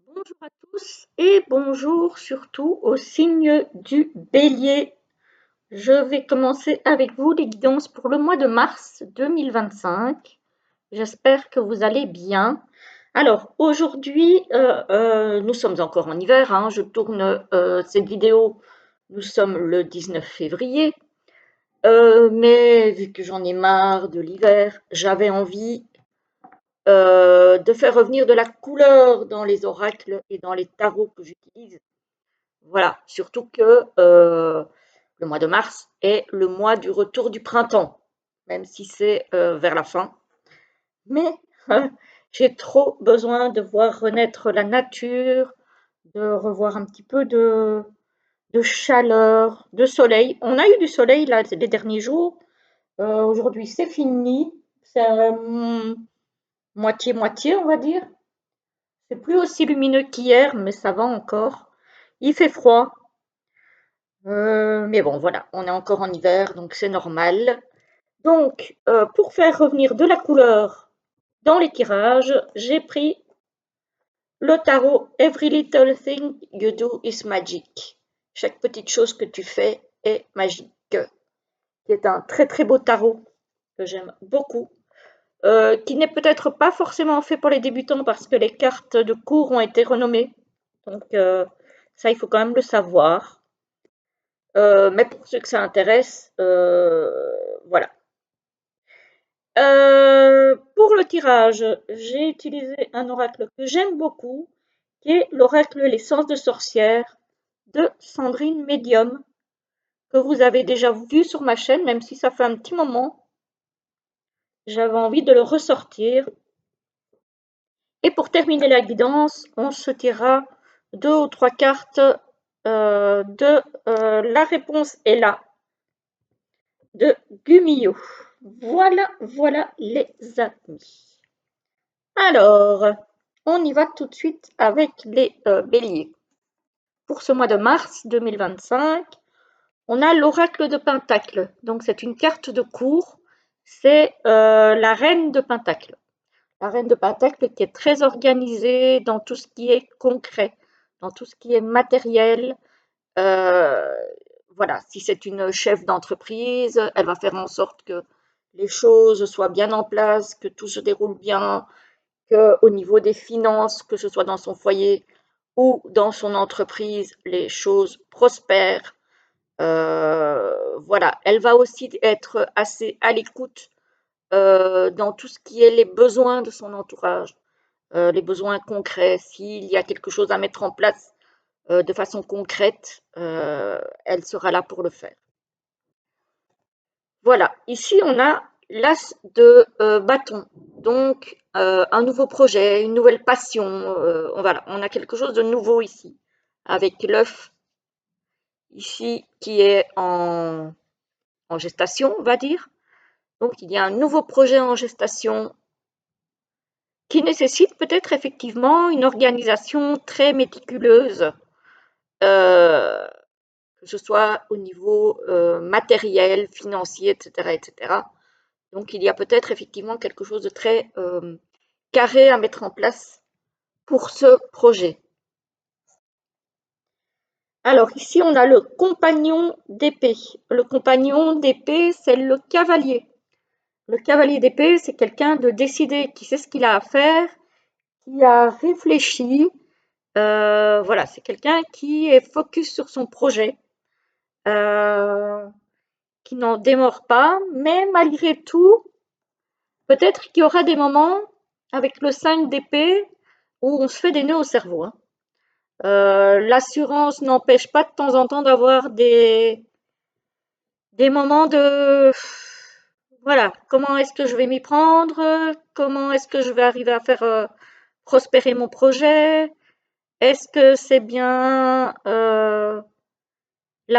Bonjour à tous et bonjour surtout au signe du bélier. Je vais commencer avec vous les guidances pour le mois de mars 2025. J'espère que vous allez bien. Alors aujourd'hui, nous sommes encore en hiver, hein, je tourne cette vidéo, nous sommes le 19 février, mais vu que j'en ai marre de l'hiver, j'avais envie de faire revenir de la couleur dans les oracles et dans les tarots que j'utilise. Voilà, surtout que le mois de mars est le mois du retour du printemps, même si c'est vers la fin. Mais j'ai trop besoin de voir renaître la nature, de revoir un petit peu de chaleur, de soleil. On a eu du soleil là les derniers jours. Aujourd'hui, c'est fini. C'est moitié-moitié, on va dire. C'est plus aussi lumineux qu'hier, mais ça va encore. Il fait froid, mais bon, voilà, on est encore en hiver, donc c'est normal. Donc, pour faire revenir de la couleur dans les tirages, j'ai pris le tarot Every Little Thing You Do Is Magic. Chaque petite chose que tu fais est magique. C'est un très très beau tarot que j'aime beaucoup, qui n'est peut-être pas forcément fait pour les débutants parce que les cartes de cours ont été renommées. Donc, ça, il faut quand même le savoir. Mais pour ceux que ça intéresse, voilà. Pour le tirage, j'ai utilisé un oracle que j'aime beaucoup, qui est l'oracle Les Sens de Sorcière de Sandrine Medium, que vous avez déjà vu sur ma chaîne, même si ça fait un petit moment. J'avais envie de le ressortir. Et pour terminer la guidance, on se tirera 2 ou 3 cartes de La réponse est là de Gumio. Voilà les amis. Alors, on y va tout de suite avec les béliers. Pour ce mois de mars 2025, on a l'oracle de Pentacle. Donc, c'est une carte de cours. C'est la reine de Pentacle. La reine de Pentacle qui est très organisée dans tout ce qui est concret, dans tout ce qui est matériel. Euh, voilà, si c'est une chef d'entreprise, elle va faire en sorte que les choses soient bien en place, que tout se déroule bien, qu'au niveau des finances, que ce soit dans son foyer ou dans son entreprise, les choses prospèrent. Voilà, elle va aussi être assez à l'écoute dans tout ce qui est les besoins de son entourage, les besoins concrets. S'il y a quelque chose à mettre en place de façon concrète, elle sera là pour le faire. Voilà, ici on a l'as de bâton, donc un nouveau projet, une nouvelle passion, voilà, on a quelque chose de nouveau ici, avec l'œuf ici qui est en gestation, on va dire. Donc il y a un nouveau projet en gestation qui nécessite peut-être effectivement une organisation très méticuleuse, que ce soit au niveau matériel, financier, etc., etc. Donc il y a peut-être effectivement quelque chose de très carré à mettre en place pour ce projet. Alors ici, on a le compagnon d'épée. Le compagnon d'épée, c'est le cavalier. Le cavalier d'épée, c'est quelqu'un de décidé, qui sait ce qu'il a à faire, qui a réfléchi. Voilà, c'est quelqu'un qui est focus sur son projet, euh, qui n'en démord pas, mais malgré tout, peut-être qu'il y aura des moments avec le 5 d'épée où on se fait des nœuds au cerveau, hein. L'assurance n'empêche pas de temps en temps d'avoir des moments de voilà, comment est-ce que je vais m'y prendre? Comment est-ce que je vais arriver à faire prospérer mon projet? Est-ce que c'est bien la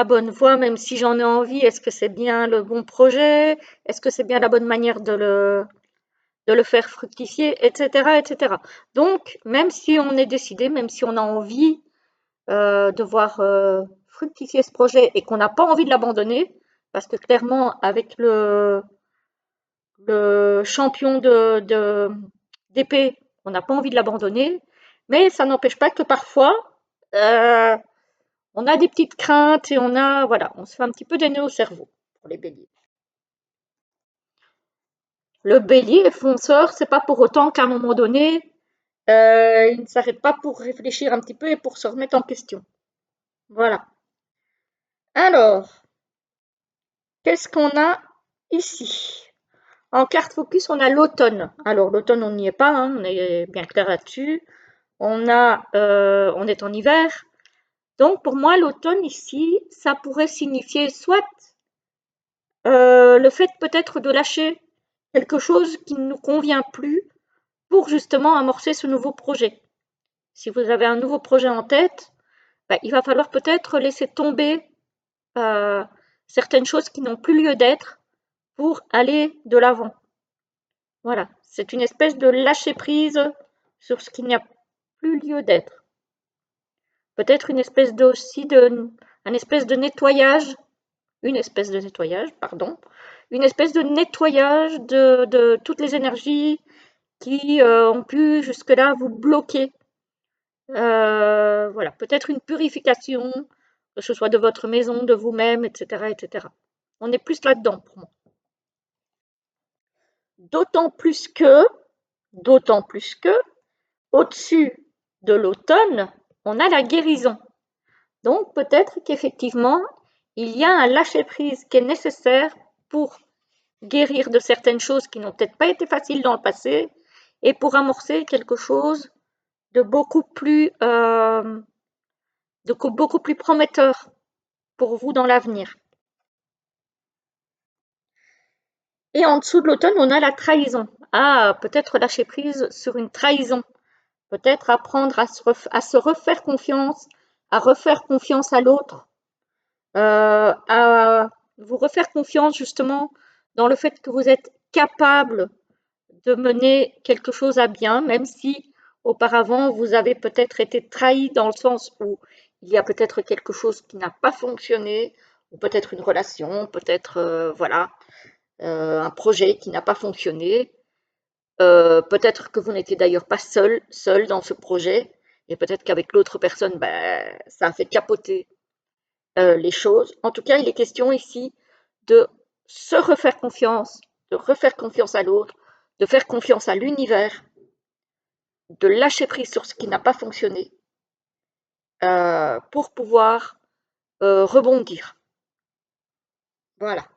bonne voie, même si j'en ai envie? Est-ce que c'est bien le bon projet? Est-ce que c'est bien la bonne manière de le faire fructifier, etc., etc. Donc, même si on est décidé, même si on a envie de voir fructifier ce projet et qu'on n'a pas envie de l'abandonner, parce que clairement, avec le champion d'épée, on n'a pas envie de l'abandonner, Mais ça n'empêche pas que parfois, on a des petites craintes et on se fait un petit peu des nœuds au cerveau pour les béliers. Le bélier fonceur, c'est pas pour autant qu'à un moment donné, il ne s'arrête pas pour réfléchir un petit peu et pour se remettre en question. Voilà. Alors, qu'est-ce qu'on a ici? En carte focus, on a l'automne. Alors, l'automne, on n'y est pas, hein, on est bien clair là-dessus. On est en hiver. Donc, pour moi, l'automne ici, ça pourrait signifier soit le fait peut-être de lâcher quelque chose qui ne nous convient plus pour justement amorcer ce nouveau projet. Si vous avez un nouveau projet en tête, il va falloir peut-être laisser tomber euh, certaines choses qui n'ont plus lieu d'être pour aller de l'avant. Voilà, c'est une espèce de lâcher prise sur ce qui n'y a plus lieu d'être. Peut-être une espèce un espèce de nettoyage, une espèce de nettoyage de toutes les énergies qui ont pu jusque-là vous bloquer. Voilà, peut-être une purification, que ce soit de votre maison, de vous-même, etc., etc. On est plus là-dedans pour moi. D'autant plus que, d'autant plus que, au-dessus de l'automne, on a la guérison. Donc peut-être qu'effectivement, il y a un lâcher-prise qui est nécessaire pour guérir de certaines choses qui n'ont peut-être pas été faciles dans le passé et pour amorcer quelque chose de beaucoup plus prometteur pour vous dans l'avenir. Et en dessous de l'automne, on a la trahison. Ah, peut-être lâcher prise sur une trahison. Peut-être apprendre à se refaire confiance, à refaire confiance à l'autre, à vous refaire confiance justement dans le fait que vous êtes capable de mener quelque chose à bien, même si auparavant vous avez peut-être été trahi dans le sens où il y a peut-être quelque chose qui n'a pas fonctionné, ou peut-être une relation, peut-être un projet qui n'a pas fonctionné. Peut-être que vous n'étiez d'ailleurs pas seul dans ce projet, et peut-être qu'avec l'autre personne, ça a fait capoter les choses. En tout cas, il est question ici de se refaire confiance, de refaire confiance à l'autre, de faire confiance à l'univers, de lâcher prise sur ce qui n'a pas fonctionné pour pouvoir rebondir. Voilà.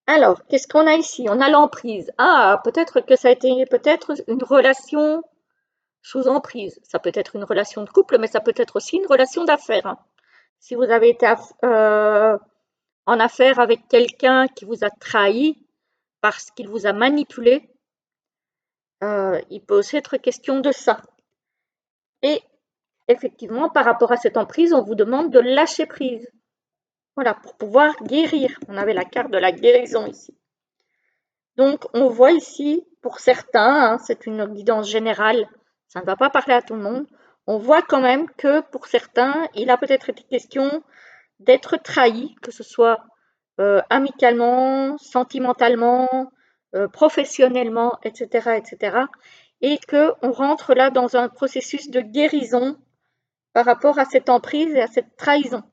Alors, qu'est-ce qu'on a ici? On a l'emprise. Ah, peut-être que ça a été peut-être une relation sous emprise. Ça peut être une relation de couple, mais ça peut être aussi une relation d'affaires, hein. Si vous avez été en affaire avec quelqu'un qui vous a trahi parce qu'il vous a manipulé, il peut aussi être question de ça. Et effectivement, par rapport à cette emprise, on vous demande de lâcher prise. Voilà, pour pouvoir guérir. On avait la carte de la guérison ici. Donc, on voit ici, pour certains, hein, c'est une guidance générale, ça ne va pas parler à tout le monde, on voit quand même que pour certains, il a peut-être été question d'être trahi, que ce soit amicalement, sentimentalement, professionnellement, etc., etc., et qu'on rentre là dans un processus de guérison par rapport à cette emprise et à cette trahison.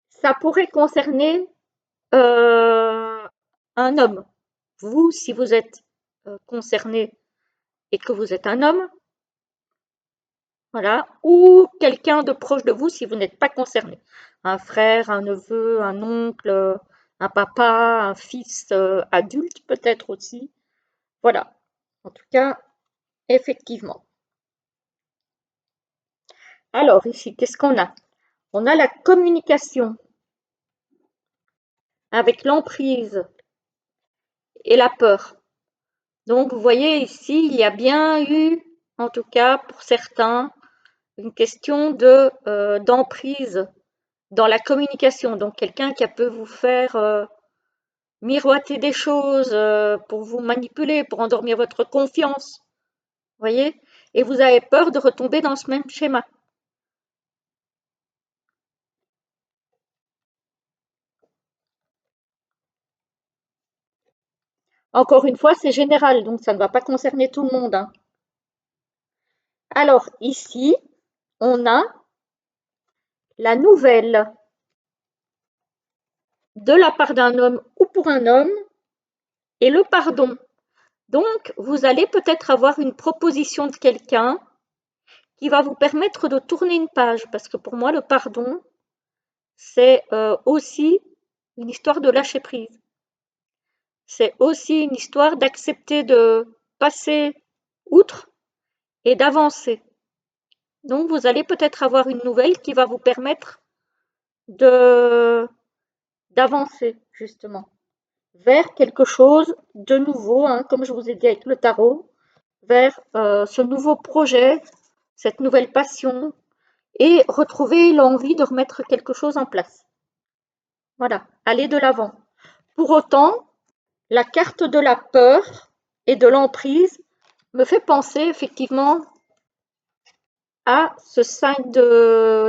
Ça pourrait concerner un homme. Vous, si vous êtes concerné et que vous êtes un homme, voilà, ou quelqu'un de proche de vous si vous n'êtes pas concerné. Un frère, un neveu, un oncle, un papa, un fils adulte peut-être aussi. Voilà. En tout cas, effectivement. Alors ici, qu'est-ce qu'on a? On a la communication avec l'emprise et la peur. Donc vous voyez ici, il y a bien eu, en tout cas pour certains, une question d'emprise dans la communication. Donc quelqu'un qui peut vous faire miroiter des choses pour vous manipuler, pour endormir votre confiance. Vous voyez? Et vous avez peur de retomber dans ce même schéma. Encore une fois, c'est général, donc ça ne va pas concerner tout le monde, hein. Alors ici, on a la nouvelle de la part d'un homme ou pour un homme et le pardon. Donc, vous allez peut-être avoir une proposition de quelqu'un qui va vous permettre de tourner une page, parce que pour moi, le pardon, c'est aussi une histoire de lâcher prise. C'est aussi une histoire d'accepter de passer outre et d'avancer. Donc, vous allez peut-être avoir une nouvelle qui va vous permettre de d'avancer, justement, vers quelque chose de nouveau, hein, comme je vous ai dit avec le tarot, vers ce nouveau projet, cette nouvelle passion, et retrouver l'envie de remettre quelque chose en place. Voilà, aller de l'avant. Pour autant, la carte de la peur et de l'emprise me fait penser effectivement à ce 5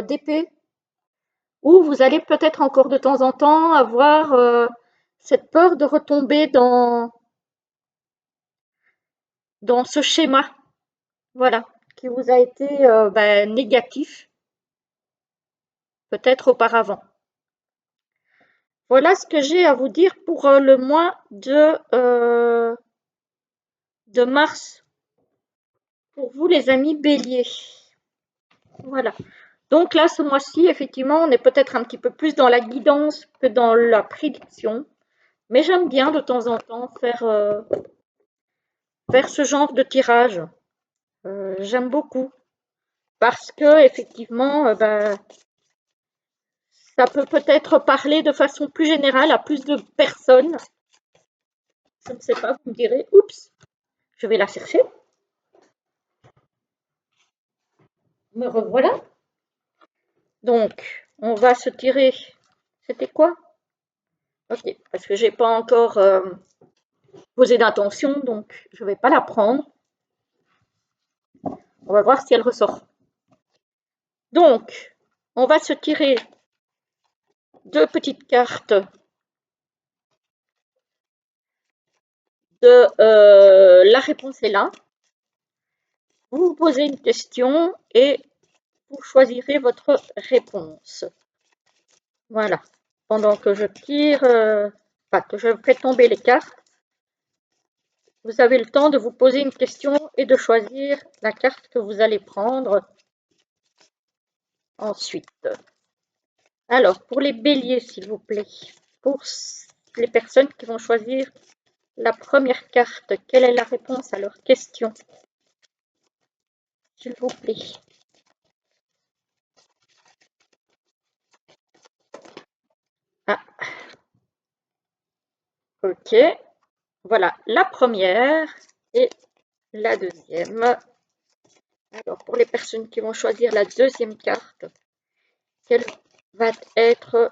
d'épée, où vous allez peut-être encore de temps en temps avoir cette peur de retomber dans ce schéma, voilà, qui vous a été négatif, peut-être auparavant. Voilà ce que j'ai à vous dire pour le mois de mars, pour vous les amis béliers. Voilà. Donc là, ce mois-ci, effectivement, on est peut-être un petit peu plus dans la guidance que dans la prédiction, mais j'aime bien de temps en temps faire ce genre de tirage. J'aime beaucoup parce que effectivement, ça peut peut-être parler de façon plus générale à plus de personnes. Je ne sais pas, vous me direz, oups, je vais la chercher. Me revoilà. Donc, on va se tirer. C'était quoi? Ok, parce que j'ai pas encore posé d'intention, donc je vais pas la prendre. On va voir si elle ressort. Donc, on va se tirer deux petites cartes de la réponse est là. Vous vous posez une question et vous choisirez votre réponse. Voilà. Pendant que je tire, que je fais tomber les cartes, vous avez le temps de vous poser une question et de choisir la carte que vous allez prendre ensuite. Alors, pour les béliers, s'il vous plaît, pour les personnes qui vont choisir la première carte, quelle est la réponse à leur question? S'il vous plaît. Ah, ok. Voilà, la première et la deuxième. Alors, pour les personnes qui vont choisir la deuxième carte, quelle va être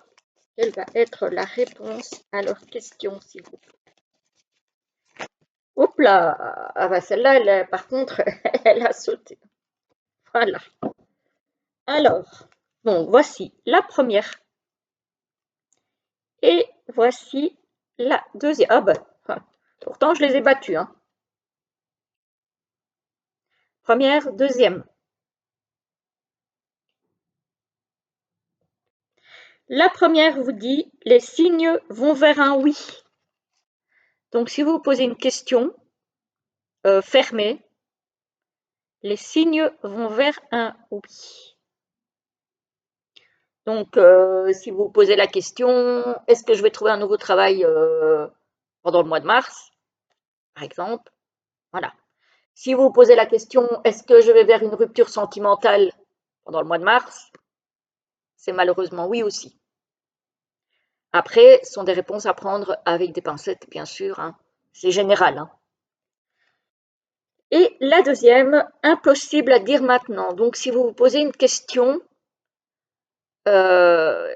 la réponse à leur question, s'il vous plaît? Hop là! Ah bah celle-là, par contre, elle a sauté. Voilà. Alors, donc voici la première. Et voici la deuxième. Ah bah, pourtant je les ai battus, hein. Première, deuxième. La première vous dit, les signes vont vers un oui. Donc si vous vous posez une question fermée, les signes vont vers un oui. Donc si vous vous posez la question, est-ce que je vais trouver un nouveau travail pendant le mois de mars, par exemple? Voilà. Si vous vous posez la question, est-ce que je vais vers une rupture sentimentale pendant le mois de mars? C'est malheureusement oui aussi. Après, ce sont des réponses à prendre avec des pincettes, bien sûr, hein. C'est général, hein. Et la deuxième, impossible à dire maintenant. Donc, si vous vous posez une question, euh,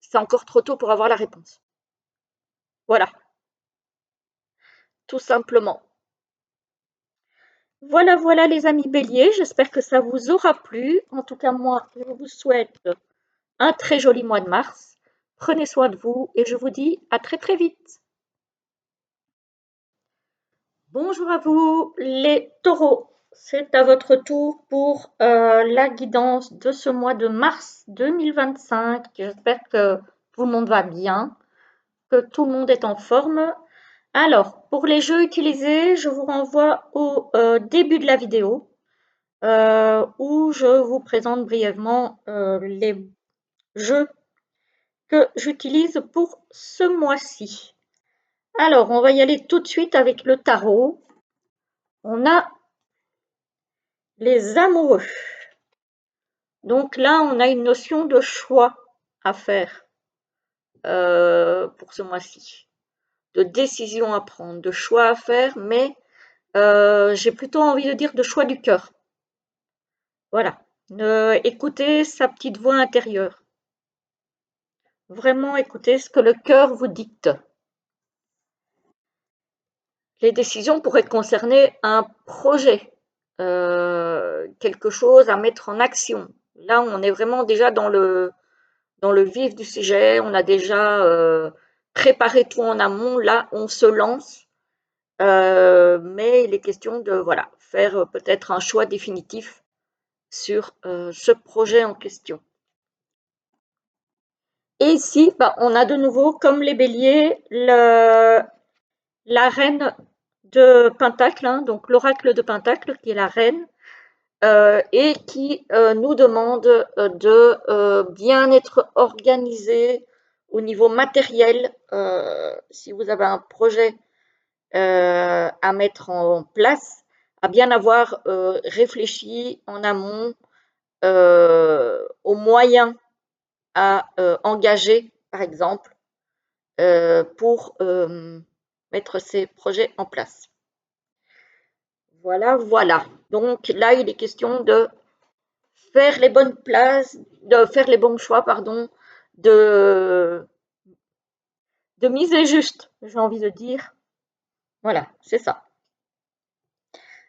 c'est encore trop tôt pour avoir la réponse. Voilà, tout simplement. Voilà, voilà les amis béliers, j'espère que ça vous aura plu. En tout cas, moi, je vous souhaite un très joli mois de mars. Prenez soin de vous et je vous dis à très très vite. Bonjour à vous les taureaux, c'est à votre tour pour la guidance de ce mois de mars 2025. J'espère que tout le monde va bien, que tout le monde est en forme. Alors, pour les jeux utilisés, je vous renvoie au début de la vidéo où je vous présente brièvement les jeux que j'utilise pour ce mois-ci. Alors, on va y aller tout de suite avec le tarot. On a les amoureux. Donc là, on a une notion de choix à faire pour ce mois-ci, de décision à prendre, de choix à faire, mais j'ai plutôt envie de dire de choix du cœur. Voilà, écoutez sa petite voix intérieure. Vraiment écoutez ce que le cœur vous dicte. Les décisions pourraient concerner un projet, quelque chose à mettre en action. Là, on est vraiment déjà dans le vif du sujet, on a déjà préparé tout en amont, là, on se lance, mais il est question de voilà, faire peut-être un choix définitif sur ce projet en question. Et ici, on a de nouveau, comme les béliers, la reine de Pentacle, hein, donc l'oracle de Pentacle, qui est la reine, et qui nous demande de bien être organisé au niveau matériel. Si vous avez un projet à mettre en place, à bien avoir réfléchi en amont aux moyens à engager, par exemple, pour mettre ces projets en place. Voilà, voilà. Donc là, il est question de faire les bonnes places, de faire les bons choix, pardon, de miser juste, j'ai envie de dire. Voilà, c'est ça.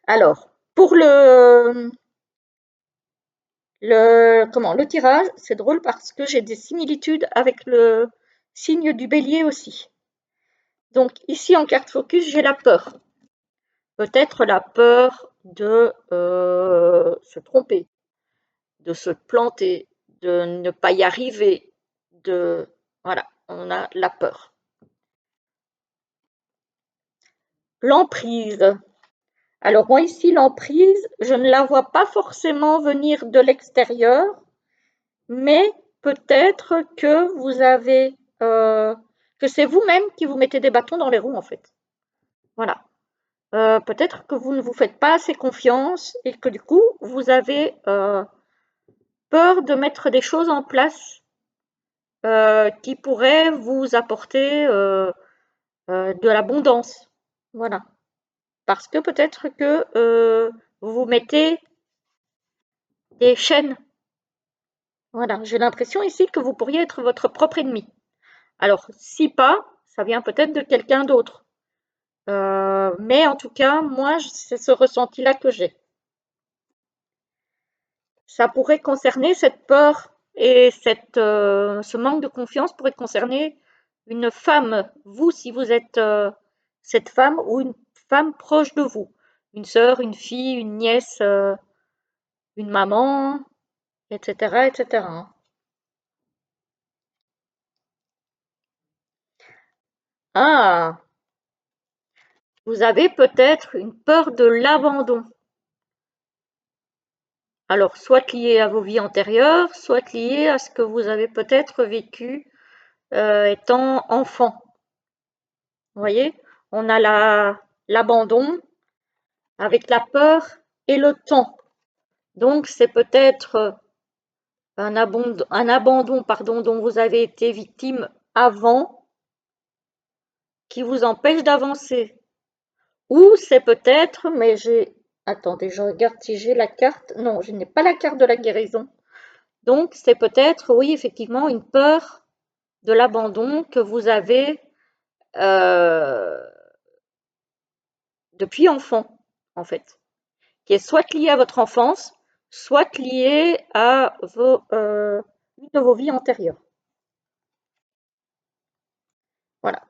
Alors, pour le tirage, c'est drôle parce que j'ai des similitudes avec le signe du bélier aussi. Donc ici en carte focus, j'ai la peur. Peut-être la peur de se tromper, de se planter, de ne pas y arriver, voilà, on a la peur. L'emprise. Alors moi ici, l'emprise, je ne la vois pas forcément venir de l'extérieur, mais peut-être que vous avez, que c'est vous-même qui vous mettez des bâtons dans les roues en fait. Voilà. Peut-être que vous ne vous faites pas assez confiance et que du coup, vous avez peur de mettre des choses en place qui pourraient vous apporter de l'abondance. Voilà. Parce que peut-être que vous vous mettez des chaînes. Voilà, j'ai l'impression ici que vous pourriez être votre propre ennemi. Alors, si pas, ça vient peut-être de quelqu'un d'autre. Mais en tout cas, moi, c'est ce ressenti-là que j'ai. Ça pourrait concerner cette peur et ce manque de confiance pourrait concerner une femme. Vous, si vous êtes cette femme ou une femme proche de vous, une sœur, une fille, une nièce, une maman, etc., etc. Ah, vous avez peut-être une peur de l'abandon. Alors, soit lié à vos vies antérieures, soit lié à ce que vous avez peut-être vécu étant enfant. Vous voyez, on a l'abandon avec la peur et le temps. Donc, c'est peut-être un abandon, pardon, dont vous avez été victime avant qui vous empêche d'avancer. Ou c'est peut-être, mais attendez, je regarde si j'ai la carte. Non, je n'ai pas la carte de la guérison. Donc, c'est peut-être, oui, effectivement, une peur de l'abandon que vous avez depuis enfant, en fait, qui est soit liée à votre enfance, soit liée à une de vos vies antérieures. Voilà.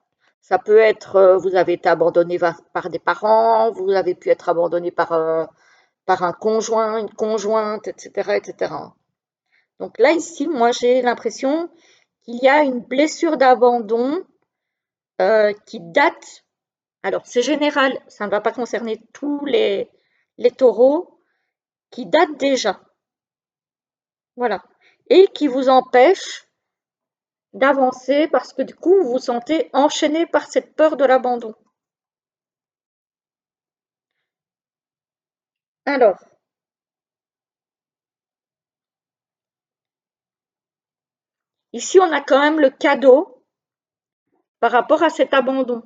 Ça peut être, vous avez été abandonné par des parents, vous avez pu être abandonné par un conjoint, une conjointe, etc., etc. Donc là, ici, moi, j'ai l'impression qu'il y a une blessure d'abandon qui date. Alors, c'est général, ça ne va pas concerner tous les taureaux, qui date déjà. Voilà. Et qui vous empêche d'avancer parce que du coup, vous vous sentez enchaîné par cette peur de l'abandon. Alors, ici, on a quand même le cadeau par rapport à cet abandon.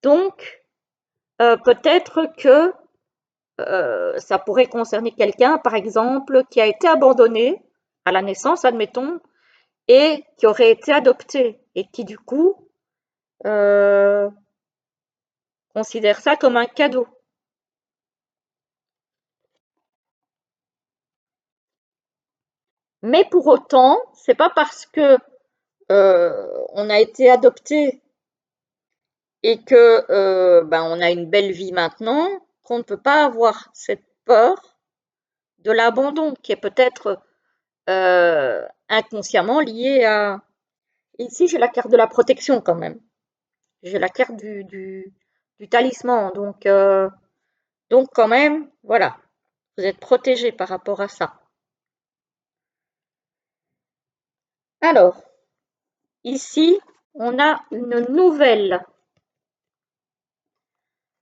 Donc, peut-être que ça pourrait concerner quelqu'un, par exemple, qui a été abandonné à la naissance, admettons, et qui aurait été adopté, et qui du coup euh, considère ça comme un cadeau. Mais pour autant, c'est pas parce que on a été adopté et que on a une belle vie maintenant qu'on ne peut pas avoir cette peur de l'abandon qui est peut-être inconsciemment liée à. Ici, j'ai la carte de la protection quand même. J'ai la carte du talisman, donc quand même, voilà, vous êtes protégé par rapport à ça. Alors, ici, on a une nouvelle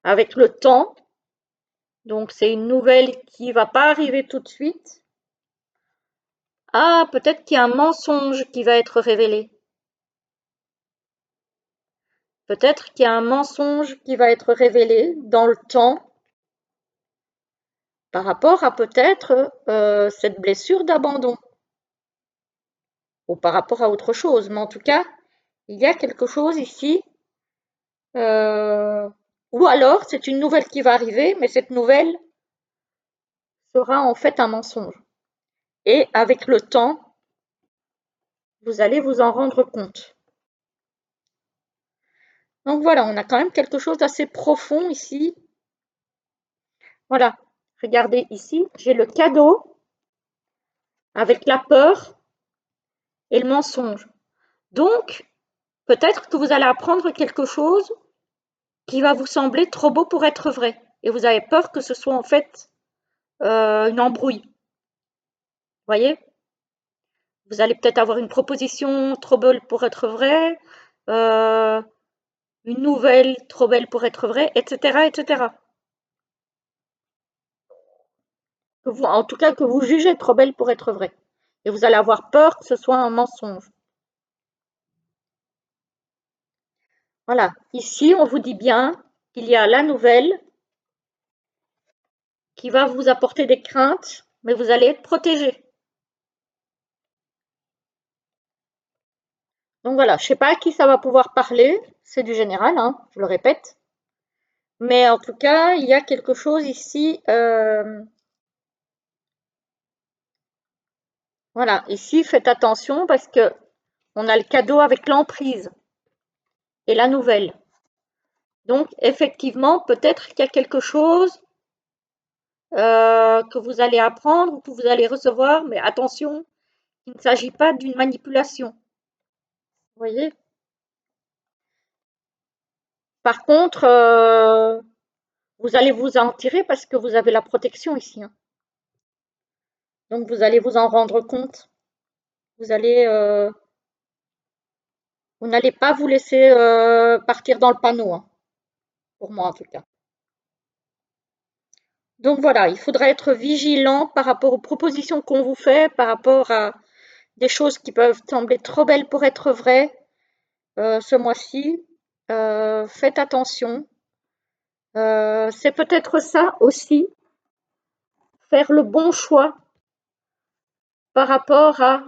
avec le temps. Donc, c'est une nouvelle qui va pas arriver tout de suite. Ah, peut-être qu'il y a un mensonge qui va être révélé. Peut-être qu'il y a un mensonge qui va être révélé dans le temps par rapport à peut-être cette blessure d'abandon ou par rapport à autre chose. Mais en tout cas, il y a quelque chose ici. euh, ou alors, c'est une nouvelle qui va arriver, mais cette nouvelle sera en fait un mensonge. Et avec le temps, vous allez vous en rendre compte. Donc voilà, on a quand même quelque chose d'assez profond ici. Voilà, regardez ici, j'ai le cadeau avec la peur et le mensonge. Donc, peut-être que vous allez apprendre quelque chose qui va vous sembler trop beau pour être vrai. Et vous avez peur que ce soit en fait une embrouille. Vous voyez? Vous allez peut-être avoir une proposition trop belle pour être vraie, euh, une nouvelle trop belle pour être vraie, etc., etc. En tout cas, que vous jugez trop belle pour être vraie. Et vous allez avoir peur que ce soit un mensonge. Voilà. Ici, on vous dit bien qu'il y a la nouvelle qui va vous apporter des craintes, mais vous allez être protégé. Donc voilà, je ne sais pas à qui ça va pouvoir parler, c'est du général, hein, je le répète. Mais en tout cas, il y a quelque chose ici. Voilà, ici, faites attention parce que on a le cadeau avec l'emprise et la nouvelle. Donc, effectivement, peut-être qu'il y a quelque chose que vous allez apprendre ou que vous allez recevoir, mais attention, il ne s'agit pas d'une manipulation. Vous voyez? Par contre, vous allez vous en tirer parce que vous avez la protection ici, hein. Donc, vous allez vous en rendre compte. Vous allez, vous n'allez pas vous laisser partir dans le panneau, hein, pour moi en tout cas. Donc voilà, il faudra être vigilant par rapport aux propositions qu'on vous fait, par rapport à des choses qui peuvent sembler trop belles pour être vraies ce mois-ci. Faites attention. C'est peut-être ça aussi, faire le bon choix par rapport à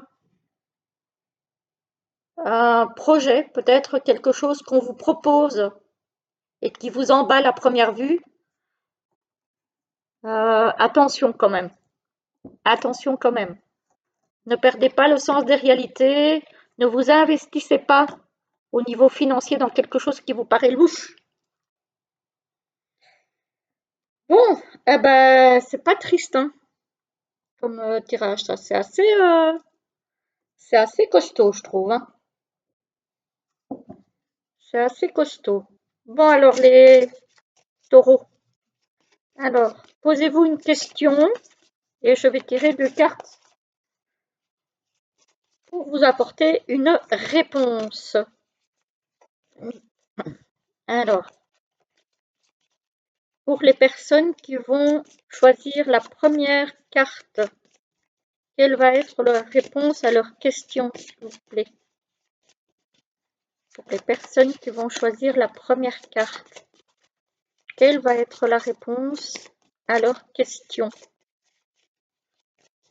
un projet, peut-être quelque chose qu'on vous propose et qui vous emballe à première vue. Attention quand même. Attention quand même. Ne perdez pas le sens des réalités. Ne vous investissez pas au niveau financier dans quelque chose qui vous paraît louche. Bon, eh ben, c'est pas triste, hein, comme tirage, ça. C'est assez costaud, je trouve, hein. C'est assez costaud. Bon, alors, les taureaux. Alors, posez-vous une question et je vais tirer deux cartes pour vous apporter une réponse. Alors, pour les personnes qui vont choisir la première carte, quelle va être leur réponse à leur question, s'il vous plaît? Pour les personnes qui vont choisir la première carte, quelle va être la réponse à leur question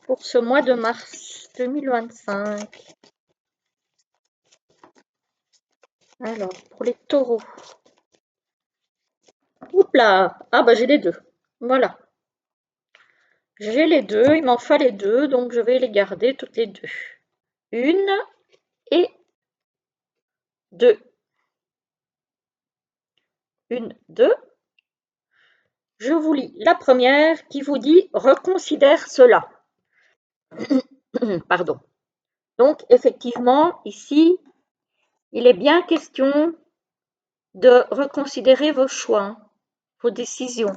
pour ce mois de mars 2025? Alors, pour les taureaux. Oups là! Ah bah j'ai les deux. Voilà. J'ai les deux, il m'en fallait deux, donc je vais les garder toutes les deux. Une et deux. Une, deux. Je vous lis la première qui vous dit « Reconsidère cela ». Pardon. Donc, effectivement, ici, il est bien question de reconsidérer vos choix, vos décisions.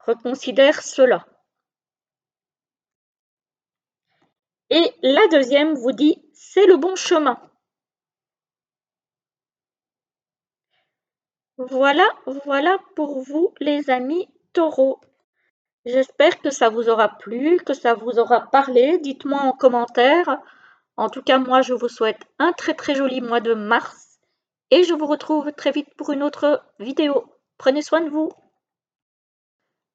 Reconsidère cela. Et la deuxième vous dit « C'est le bon chemin ». Voilà, voilà pour vous les amis taureaux. J'espère que ça vous aura plu, que ça vous aura parlé. Dites-moi en commentaire. En tout cas, moi, je vous souhaite un très très joli mois de mars et je vous retrouve très vite pour une autre vidéo. Prenez soin de vous.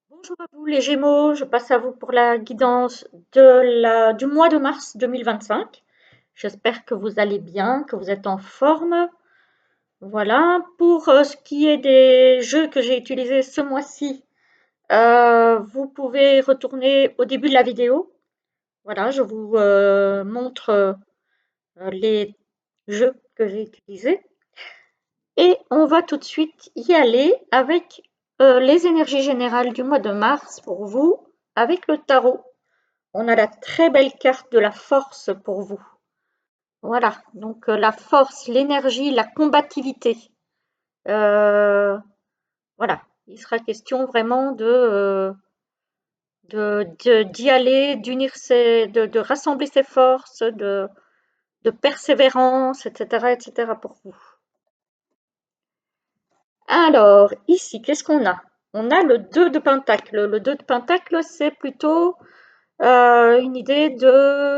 Bonjour à vous les Gémeaux, je passe à vous pour la guidance du mois de mars 2025. J'espère que vous allez bien, que vous êtes en forme. Voilà, pour ce qui est des jeux que j'ai utilisés ce mois-ci, vous pouvez retourner au début de la vidéo. Voilà, je vous montre les jeux que j'ai utilisés. Et on va tout de suite y aller avec les énergies générales du mois de mars pour vous, avec le tarot. On a la très belle carte de la force pour vous. Voilà, donc la force, l'énergie, la combativité. Voilà, il sera question vraiment d'y aller, de rassembler ses forces, de persévérance, etc. pour vous. Alors, ici, qu'est-ce qu'on a? On a le 2 de Pentacle. Le 2 de Pentacle, c'est plutôt une idée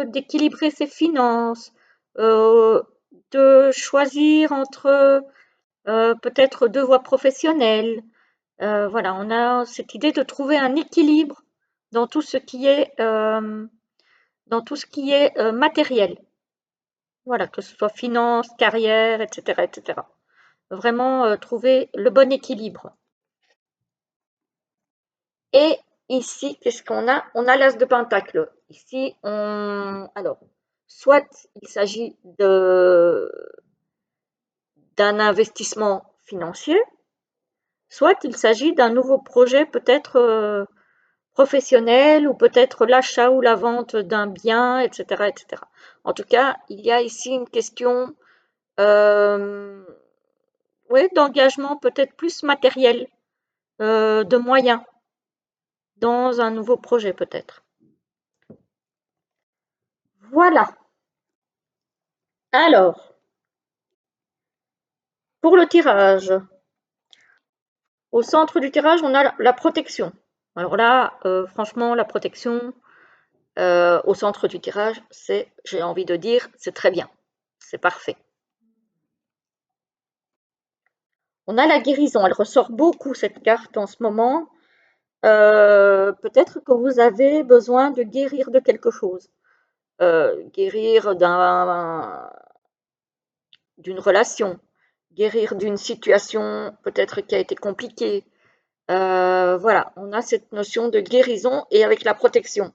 d'équilibrer ses finances, de choisir entre peut-être deux voies professionnelles. Voilà, on a cette idée de trouver un équilibre dans tout ce qui est, matériel. Voilà, que ce soit finance, carrière, etc. Vraiment trouver le bon équilibre. Et ici, qu'est-ce qu'on a? On a l'as de Pentacle. Ici, alors, soit il s'agit d'un investissement financier, soit il s'agit d'un nouveau projet peut-être professionnel ou peut-être l'achat ou la vente d'un bien, etc. En tout cas, il y a ici une question ouais, d'engagement peut-être plus matériel, de moyens dans un nouveau projet peut-être. Voilà. Alors, pour le tirage, au centre du tirage, on a la protection. Alors là, franchement, la protection au centre du tirage, j'ai envie de dire, c'est très bien. C'est parfait. On a la guérison. Elle ressort beaucoup, cette carte, en ce moment. Peut-être que vous avez besoin de guérir de quelque chose. Guérir d'une relation, guérir d'une situation peut-être qui a été compliquée. Voilà, on a cette notion de guérison et avec la protection.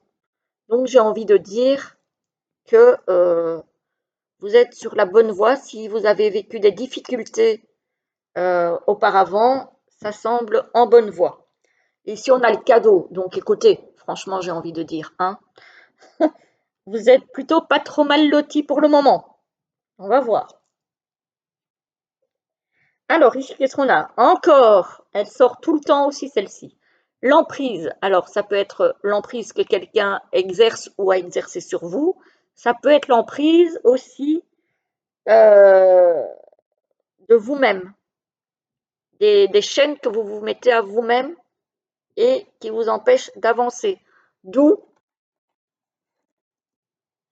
Donc j'ai envie de dire que vous êtes sur la bonne voie. Si vous avez vécu des difficultés auparavant, ça semble en bonne voie. Et si on a le cadeau, donc écoutez, franchement, j'ai envie de dire, hein, vous êtes plutôt pas trop mal loti pour le moment. On va voir. Alors, ici, qu'est-ce qu'on a? Encore, elle sort tout le temps aussi, celle-ci. L'emprise. Alors, ça peut être l'emprise que quelqu'un exerce ou a exercé sur vous. Ça peut être l'emprise aussi euh, de vous-même. Des chaînes que vous vous mettez à vous-même et qui vous empêchent d'avancer. D'où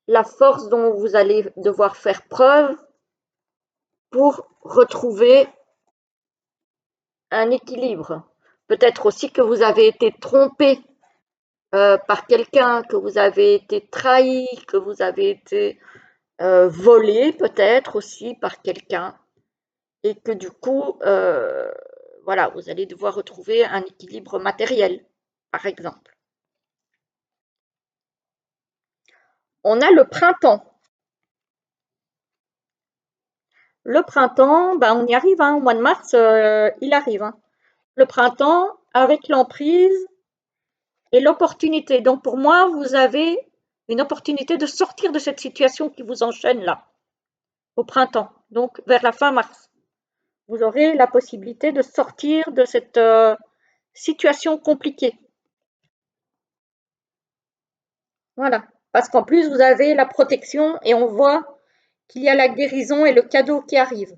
la force dont vous allez devoir faire preuve pour retrouver un équilibre. Peut-être aussi que vous avez été trompé par quelqu'un, que vous avez été trahi, que vous avez été volé peut-être aussi par quelqu'un et que du coup, voilà, vous allez devoir retrouver un équilibre matériel, par exemple. On a le printemps. Le printemps, ben on y arrive, hein, au mois de mars, il arrive. Hein. Le printemps avec l'emprise et l'opportunité. Donc pour moi, vous avez une opportunité de sortir de cette situation qui vous enchaîne là, au printemps, donc vers la fin mars. Vous aurez la possibilité de sortir de cette situation compliquée. Voilà. Parce qu'en plus, vous avez la protection et on voit qu'il y a la guérison et le cadeau qui arrive.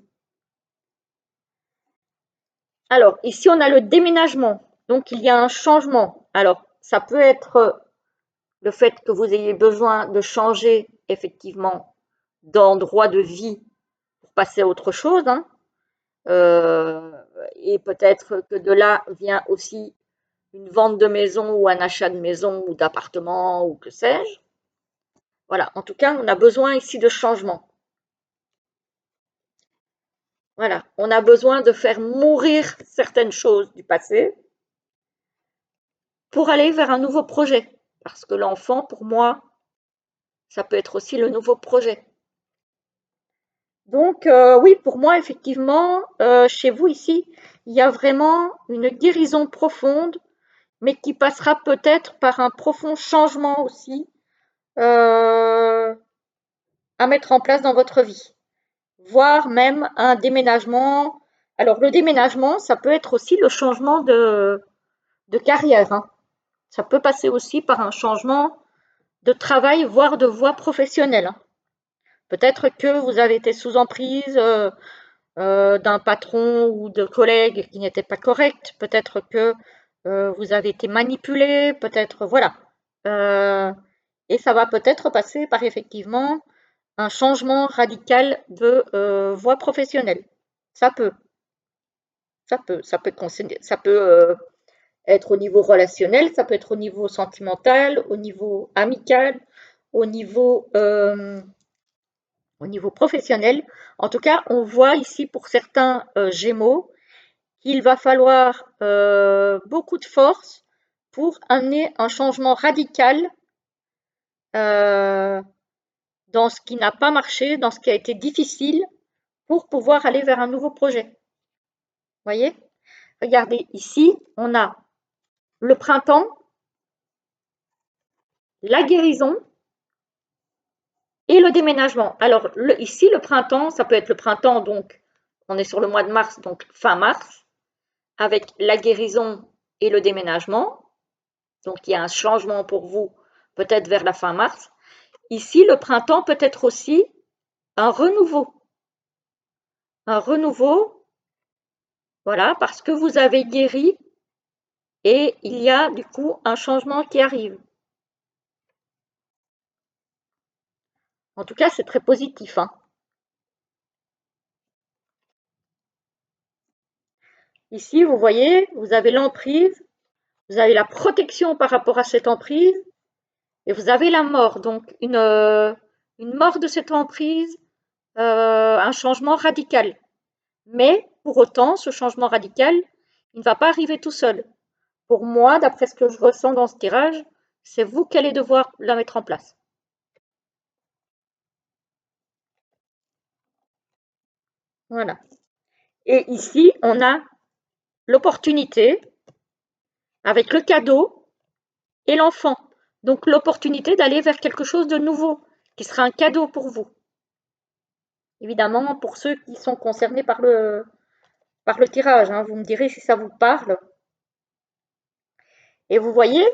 Alors, ici, on a le déménagement. Donc, il y a un changement. Alors, ça peut être le fait que vous ayez besoin de changer effectivement d'endroit de vie pour passer à autre chose. Hein. Et peut-être que de là vient aussi une vente de maison ou un achat de maison ou d'appartement ou que sais-je. Voilà, en tout cas, on a besoin ici de changement. Voilà, on a besoin de faire mourir certaines choses du passé pour aller vers un nouveau projet. Parce que l'enfant, pour moi, ça peut être aussi le nouveau projet. Donc, oui, pour moi, effectivement, chez vous ici, il y a vraiment une guérison profonde, mais qui passera peut-être par un profond changement aussi à mettre en place dans votre vie, voire même un déménagement. Alors, le déménagement, ça peut être aussi le changement de carrière. Hein. Ça peut passer aussi par un changement de travail, voire de voie professionnelle. Hein. Peut-être que vous avez été sous emprise d'un patron ou de collègues qui n'étaient pas corrects. Peut-être que vous avez été manipulé. Peut-être, voilà. Et ça va peut-être passer par effectivement un changement radical de voie professionnelle. Ça peut, ça peut être au niveau relationnel, ça peut être au niveau sentimental, au niveau amical, au niveau, euh, au niveau professionnel. En tout cas, on voit ici pour certains Gémeaux qu'il va falloir beaucoup de force pour amener un changement radical euh, dans ce qui n'a pas marché, dans ce qui a été difficile, pour pouvoir aller vers un nouveau projet. Voyez? Regardez, ici, on a le printemps, la guérison et le déménagement. Alors, ici, le printemps, ça peut être le printemps, donc on est sur le mois de mars, donc fin mars, avec la guérison et le déménagement. Donc, il y a un changement pour vous, peut-être vers la fin mars. Ici, le printemps peut être aussi un renouveau. Un renouveau, voilà, parce que vous avez guéri et il y a du coup un changement qui arrive. En tout cas, c'est très positif. Hein. Ici, vous voyez, vous avez l'emprise, vous avez la protection par rapport à cette emprise et vous avez la mort. Donc, une mort de cette emprise, un changement radical. Mais pour autant, ce changement radical, il ne va pas arriver tout seul. Pour moi, d'après ce que je ressens dans ce tirage, c'est vous qui allez devoir la mettre en place. Voilà. Et ici, on a l'opportunité avec le cadeau et l'enfant. Donc l'opportunité d'aller vers quelque chose de nouveau, qui sera un cadeau pour vous. Évidemment, pour ceux qui sont concernés par le tirage, hein, vous me direz si ça vous parle. Et vous voyez,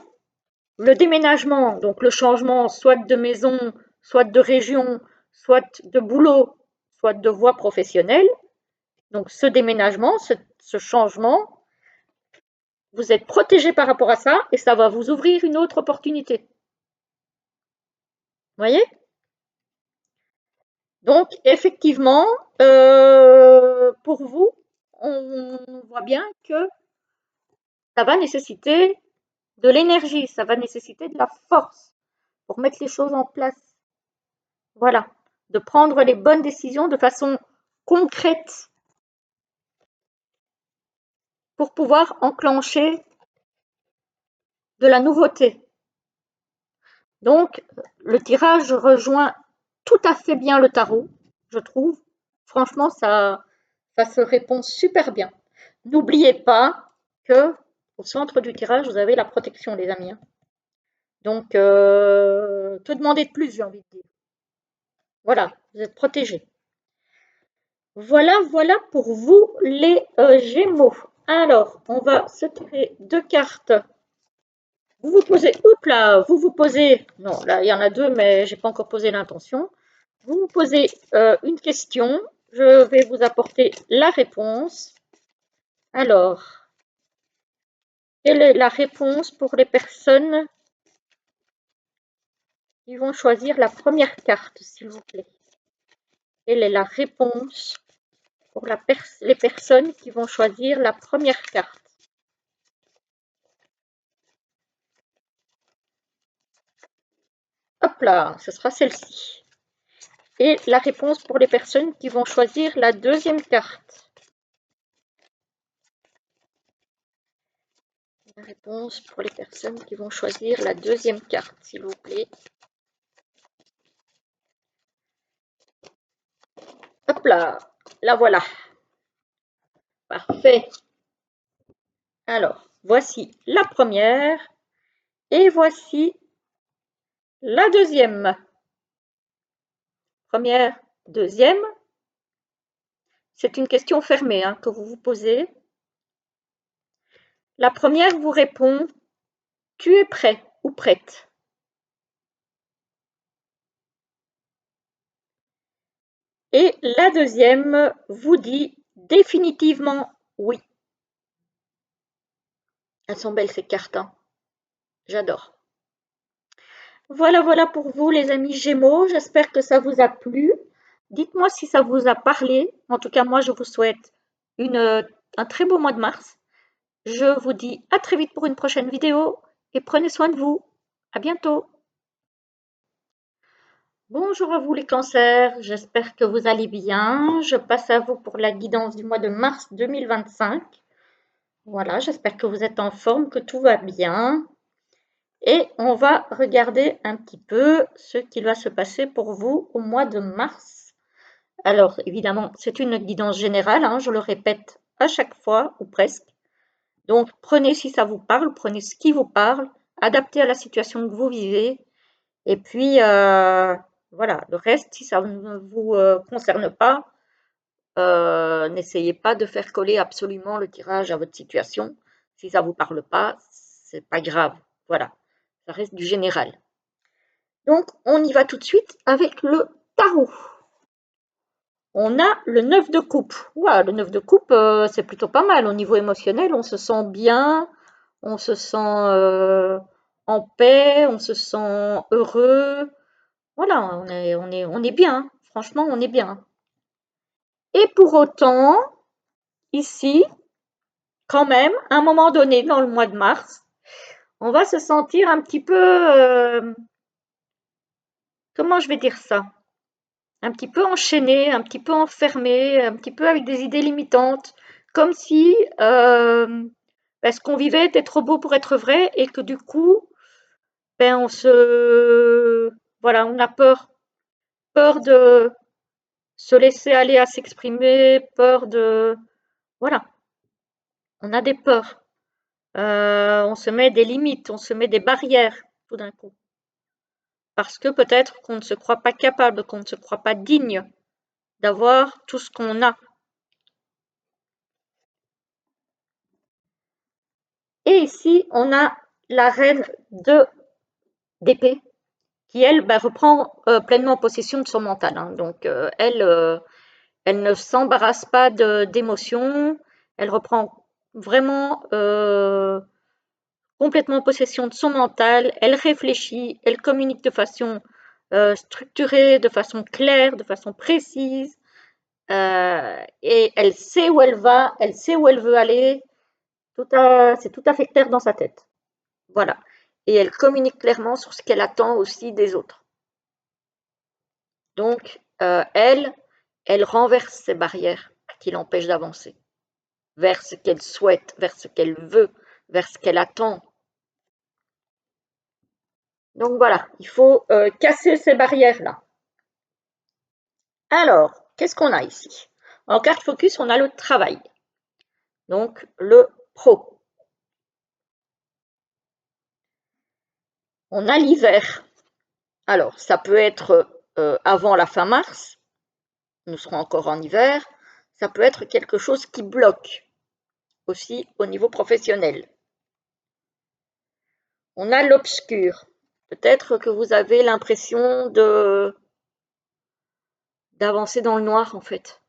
le déménagement, donc le changement soit de maison, soit de région, soit de boulot, soit de voie professionnelle, donc ce déménagement, ce changement, vous êtes protégé par rapport à ça et ça va vous ouvrir une autre opportunité. Vous voyez? Donc, effectivement, pour vous, on voit bien que ça va nécessiter de l'énergie, ça va nécessiter de la force pour mettre les choses en place. Voilà, de prendre les bonnes décisions de façon concrète pour pouvoir enclencher de la nouveauté. Donc, le tirage rejoint tout à fait bien le tarot, je trouve. Franchement, ça se répond super bien. N'oubliez pas que au centre du tirage, vous avez la protection, les amis. Donc, que demander de plus, j'ai envie de dire. Voilà, vous êtes protégés. Voilà, voilà pour vous les Gémeaux. Alors, on va se tirer 2 cartes. Vous vous posez, oups là, vous vous posez, non, là il y en a 2, mais j'ai pas encore posé l'intention. Vous vous posez une question, je vais vous apporter la réponse. Alors, quelle est la réponse pour les personnes qui vont choisir la première carte, s'il vous plaît? Quelle est la réponse pour les personnes qui vont choisir la première carte? Hop là, ce sera celle-ci. Et la réponse pour les personnes qui vont choisir la deuxième carte. La réponse pour les personnes qui vont choisir la deuxième carte, s'il vous plaît. Hop là, la voilà. Parfait. Alors, voici la première et voici la deuxième. Première, deuxième. C'est une question fermée hein, que vous vous posez. La première vous répond « Tu es prêt ou prête ?» Et la deuxième vous dit définitivement oui. Elles sont belles ces cartes, hein. J'adore. Voilà, voilà pour vous les amis Gémeaux. J'espère que ça vous a plu. Dites-moi si ça vous a parlé. En tout cas, moi, je vous souhaite un très beau mois de mars. Je vous dis à très vite pour une prochaine vidéo et prenez soin de vous. À bientôt. Bonjour à vous les cancers, j'espère que vous allez bien. Je passe à vous pour la guidance du mois de mars 2025. Voilà, j'espère que vous êtes en forme, que tout va bien. Et on va regarder un petit peu ce qu'il va se passer pour vous au mois de mars. Alors, évidemment, c'est une guidance générale, hein, je le répète à chaque fois, ou presque. Donc, prenez si ça vous parle, prenez ce qui vous parle, adaptez à la situation que vous vivez. Et puis, voilà, le reste, si ça ne vous concerne pas, n'essayez pas de faire coller absolument le tirage à votre situation. Si ça ne vous parle pas, c'est pas grave. Voilà, ça reste du général. Donc, on y va tout de suite avec le tarot. On a le 9 de coupe. Ouah, le 9 de coupe, c'est plutôt pas mal. Au niveau émotionnel, on se sent bien, on se sent en paix, on se sent heureux. Voilà, on est bien. Franchement, on est bien. Et pour autant, ici, quand même, à un moment donné, dans le mois de mars, on va se sentir un petit peu, comment je vais dire ça? Un petit peu enchaîné, un petit peu enfermé, un petit peu avec des idées limitantes, comme si ce qu'on vivait était trop beau pour être vrai et que du coup, voilà, on a peur de se laisser aller à s'exprimer, peur de... Voilà, on a des peurs. On se met des limites, on se met des barrières tout d'un coup. Parce que peut-être qu'on ne se croit pas capable, qu'on ne se croit pas digne d'avoir tout ce qu'on a. Et ici, on a la reine d'épée qui, elle, reprend pleinement possession de son mental. Hein. Donc, elle ne s'embarrasse pas d'émotions, elle reprend vraiment complètement possession de son mental, elle réfléchit, elle communique de façon structurée, de façon claire, de façon précise, et elle sait où elle va, elle sait où elle veut aller, c'est tout à fait clair dans sa tête. Voilà. Et elle communique clairement sur ce qu'elle attend aussi des autres. Donc, elle renverse ces barrières qui l'empêchent d'avancer vers ce qu'elle souhaite, vers ce qu'elle veut, vers ce qu'elle attend. Donc voilà, il faut casser ces barrières-là. Alors, qu'est-ce qu'on a ici? En carte focus, on a le travail. Donc, le pro. On a l'hiver. Alors, ça peut être avant la fin mars, nous serons encore en hiver. Ça peut être quelque chose qui bloque aussi au niveau professionnel. On a l'obscur. Peut-être que vous avez l'impression d'avancer dans le noir, en fait,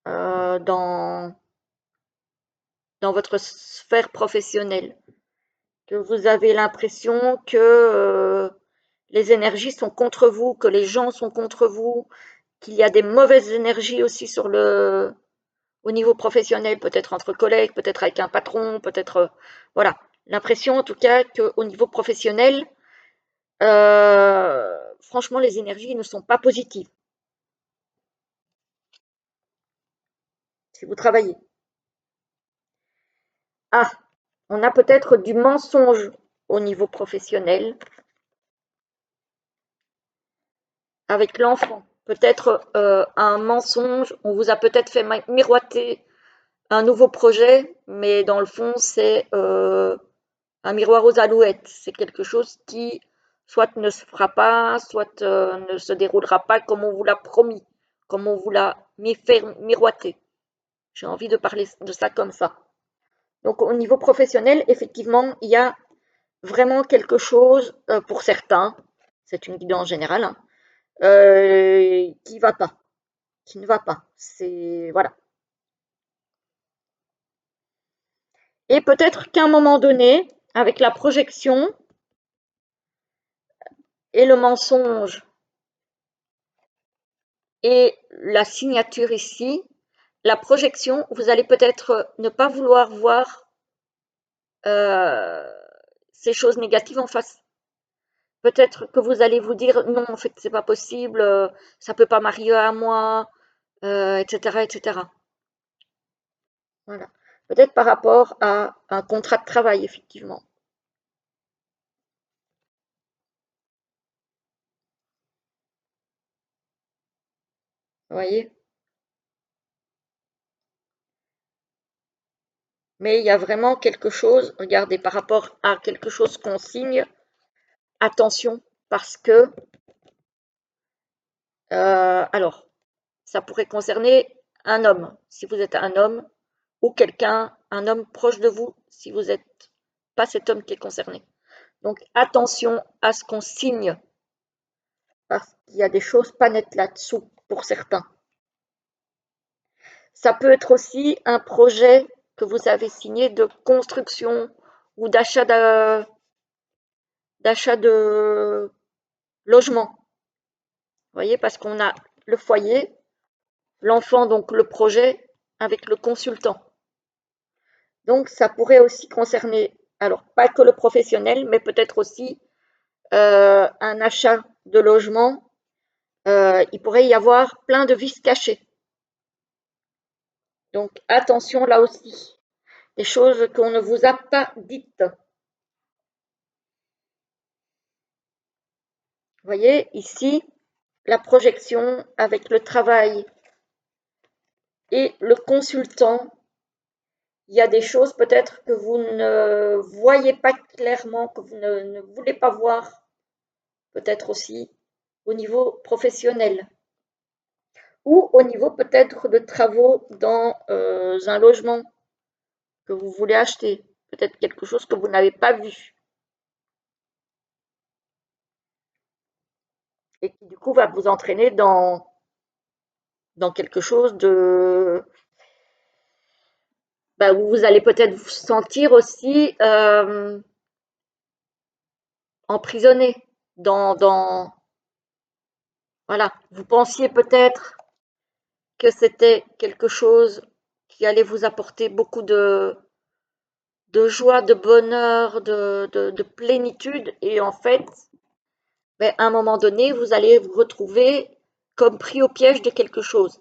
dans votre sphère professionnelle. Que vous avez l'impression que les énergies sont contre vous, que les gens sont contre vous, qu'il y a des mauvaises énergies aussi au niveau professionnel, peut-être entre collègues, peut-être avec un patron, peut-être, voilà. L'impression, en tout cas, qu'au niveau professionnel, franchement, les énergies ne sont pas positives. Si vous travaillez. Ah, on a peut-être du mensonge au niveau professionnel avec l'enfant. Peut-être un mensonge, on vous a peut-être fait miroiter un nouveau projet, mais dans le fond, c'est un miroir aux alouettes. C'est quelque chose qui soit ne se fera pas, soit ne se déroulera pas comme on vous l'a promis, comme on vous l'a fait miroiter. J'ai envie de parler de ça comme ça. Donc au niveau professionnel, effectivement, il y a vraiment quelque chose, pour certains, c'est une guidance générale, hein, qui va pas, qui ne va pas. C'est voilà. Et peut-être qu'à un moment donné, avec la projection et le mensonge et la signature ici, la projection, vous allez peut-être ne pas vouloir voir ces choses négatives en face. Peut-être que vous allez vous dire non, en fait, c'est pas possible, ça peut pas m'arriver à moi, etc., etc. Voilà. Peut-être par rapport à un contrat de travail, effectivement. Vous voyez? Mais il y a vraiment quelque chose, regardez, par rapport à quelque chose qu'on signe, attention, parce que, alors, ça pourrait concerner un homme, si vous êtes un homme, ou quelqu'un, un homme proche de vous, si vous n'êtes pas cet homme qui est concerné. Donc, attention à ce qu'on signe, parce qu'il y a des choses pas nettes là-dessous pour certains. Ça peut être aussi un projet que vous avez signé de construction ou d'achat de logement. Vous voyez, parce qu'on a le foyer, l'enfant, donc le projet, avec le consultant. Donc, ça pourrait aussi concerner, alors pas que le professionnel, mais peut-être aussi un achat de logement. Il pourrait y avoir plein de vices cachés. Donc, attention là aussi, des choses qu'on ne vous a pas dites. Vous voyez, ici, la projection avec le travail et le consultant, il y a des choses peut-être que vous ne voyez pas clairement, que vous ne voulez pas voir, peut-être aussi au niveau professionnel ou au niveau peut-être de travaux dans un logement que vous voulez acheter, peut-être quelque chose que vous n'avez pas vu et qui du coup va vous entraîner dans quelque chose de où vous allez peut-être vous sentir aussi emprisonné voilà, vous pensiez peut-être que c'était quelque chose qui allait vous apporter beaucoup de joie, de bonheur, de plénitude. Et en fait, à un moment donné, vous allez vous retrouver comme pris au piège de quelque chose.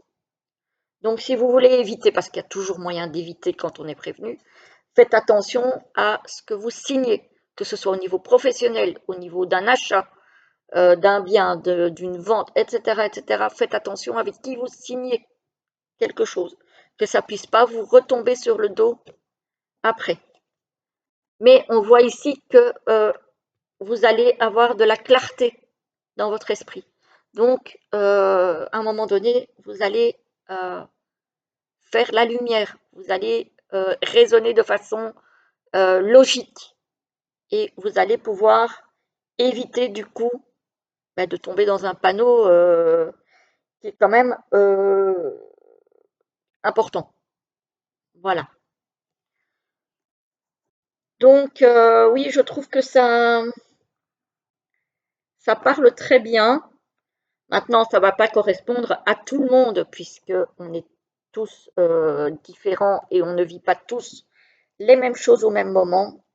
Donc, si vous voulez éviter, parce qu'il y a toujours moyen d'éviter quand on est prévenu, faites attention à ce que vous signez, que ce soit au niveau professionnel, au niveau d'un achat, d'un bien, d'une vente, etc., etc. Faites attention avec qui vous signez quelque chose, que ça puisse pas vous retomber sur le dos après. Mais on voit ici que vous allez avoir de la clarté dans votre esprit. Donc, à un moment donné, vous allez faire la lumière, vous allez raisonner de façon logique et vous allez pouvoir éviter du coup de tomber dans un panneau qui est quand même important. Voilà. Donc, oui, je trouve que ça parle très bien. Maintenant, ça ne va pas correspondre à tout le monde puisque on est tous différents et on ne vit pas tous les mêmes choses au même moment.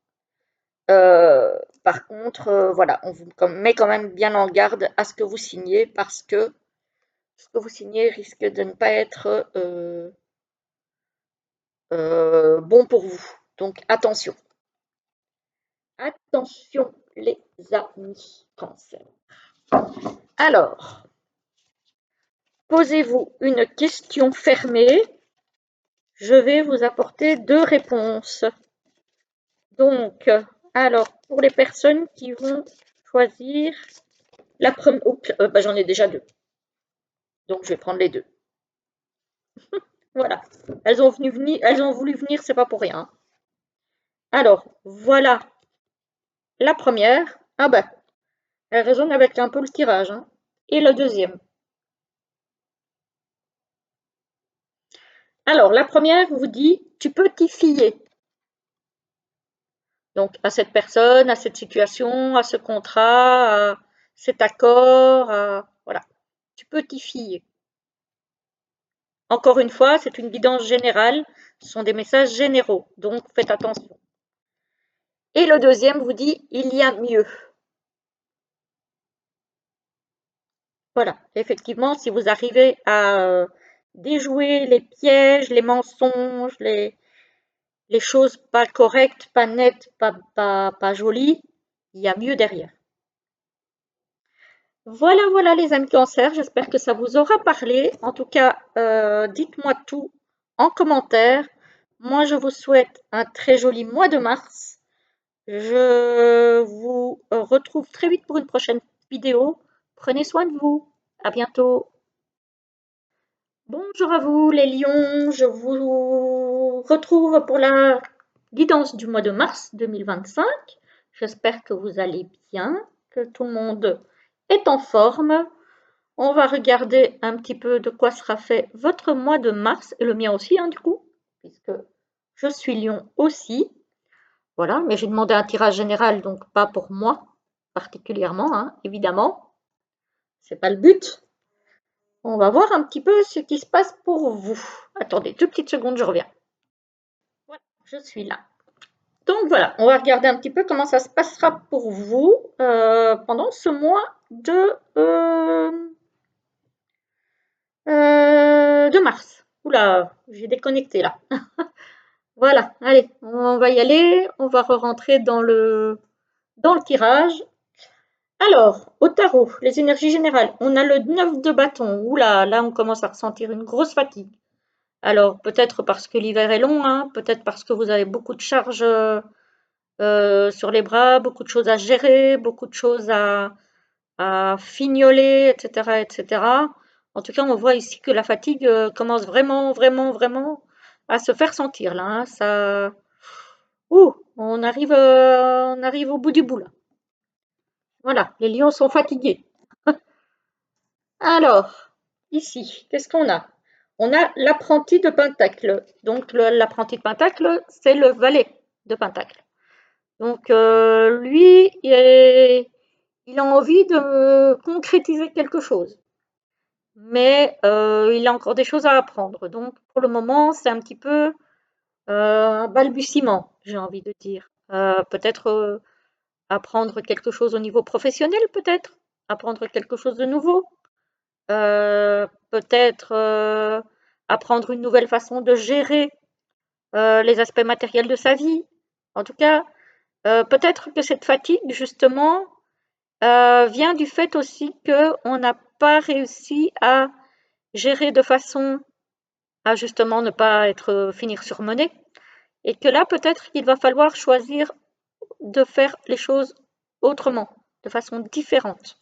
Par contre, voilà, on vous met quand même bien en garde à ce que vous signez parce que ce que vous signez risque de ne pas être bon pour vous. Donc, attention. Attention, les amis cancer. Alors, posez-vous une question fermée. Je vais vous apporter 2 réponses. Donc, alors, pour les personnes qui vont choisir la première, j'en ai déjà 2. Donc, je vais prendre les 2. Voilà. Elles ont voulu venir, c'est pas pour rien. Alors, voilà la première. Ah elle résonne avec un peu le tirage. Hein. Et la deuxième. Alors, la première vous dit, tu peux t'y fier. Donc, à cette personne, à cette situation, à ce contrat, à cet accord, voilà. Tu peux t'y fier. Encore une fois, c'est une guidance générale, ce sont des messages généraux, donc faites attention. Et le deuxième vous dit, il y a mieux. Voilà, effectivement, si vous arrivez à déjouer les pièges, les mensonges, les choses pas correctes, pas nettes, pas jolies, il y a mieux derrière. Voilà, voilà les amis cancer, j'espère que ça vous aura parlé. En tout cas, dites-moi tout en commentaire. Moi, je vous souhaite un très joli mois de mars. Je vous retrouve très vite pour une prochaine vidéo. Prenez soin de vous. À bientôt. Bonjour à vous les lions. Je vous retrouve pour la guidance du mois de mars 2025. J'espère que vous allez bien, que tout le monde est en forme. On va regarder un petit peu de quoi sera fait votre mois de mars et le mien aussi, hein, du coup, puisque je suis lion aussi. Voilà, mais j'ai demandé un tirage général, donc pas pour moi particulièrement, hein, évidemment. C'est pas le but. On va voir un petit peu ce qui se passe pour vous. Attendez 2 petites secondes, je reviens. Voilà, je suis là. Donc voilà, on va regarder un petit peu comment ça se passera pour vous pendant ce mois de mars. Oula, j'ai déconnecté là. Voilà, allez, on va y aller. On va re-rentrer dans le tirage. Alors, au tarot, les énergies générales, on a le 9 de bâton. Oula, là, on commence à ressentir une grosse fatigue. Alors, peut-être parce que l'hiver est long, hein, peut-être parce que vous avez beaucoup de charges sur les bras, beaucoup de choses à gérer, beaucoup de choses à fignoler, etc., etc. En tout cas, on voit ici que la fatigue commence vraiment, vraiment, vraiment à se faire sentir là, hein. Ça, ouh, on arrive au bout du bout là. Voilà, les lions sont fatigués. Alors, ici, qu'est-ce qu'on a? On a l'apprenti de Pentacle. Donc, l'apprenti de Pentacle, c'est le valet de Pentacle. Donc, lui, il a envie de concrétiser quelque chose. Mais il a encore des choses à apprendre. Donc, pour le moment, c'est un petit peu un balbutiement, j'ai envie de dire. Peut-être apprendre quelque chose au niveau professionnel, peut-être. Apprendre quelque chose de nouveau. Peut-être apprendre une nouvelle façon de gérer les aspects matériels de sa vie. En tout cas, peut-être que cette fatigue, justement, vient du fait aussi qu'on n'a pas réussi à gérer de façon à justement ne pas finir surmené. Et que là, peut-être qu'il va falloir choisir de faire les choses autrement, de façon différente.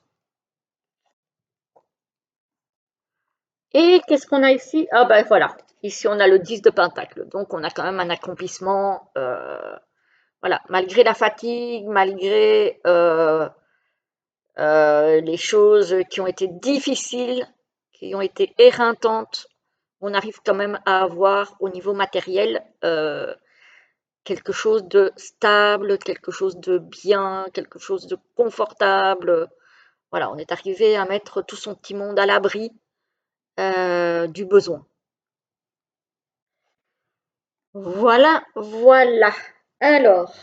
Et qu'est-ce qu'on a ici? Ah ben voilà, ici on a le 10 de Pentacle, donc on a quand même un accomplissement, voilà, malgré la fatigue, malgré les choses qui ont été difficiles, qui ont été éreintantes, on arrive quand même à avoir au niveau matériel quelque chose de stable, quelque chose de bien, quelque chose de confortable. Voilà, on est arrivé à mettre tout son petit monde à l'abri du besoin. Voilà, voilà. Alors,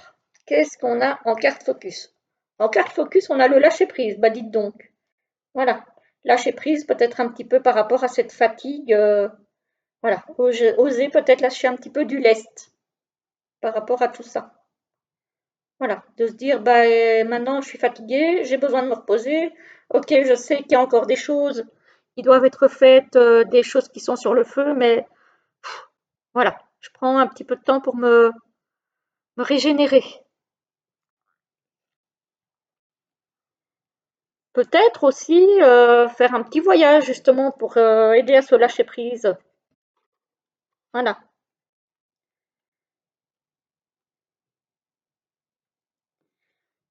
qu'est-ce qu'on a en carte focus? En carte focus, on a le lâcher prise. Bah dites donc. Voilà, lâcher prise peut-être un petit peu par rapport à cette fatigue. Voilà, oser peut-être lâcher un petit peu du lest par rapport à tout ça. Voilà, de se dire, bah maintenant je suis fatiguée, j'ai besoin de me reposer. Ok, je sais qu'il y a encore des choses qui doivent être faites, des choses qui sont sur le feu, mais voilà, je prends un petit peu de temps pour me régénérer. Peut-être aussi faire un petit voyage justement pour aider à se lâcher prise. Voilà.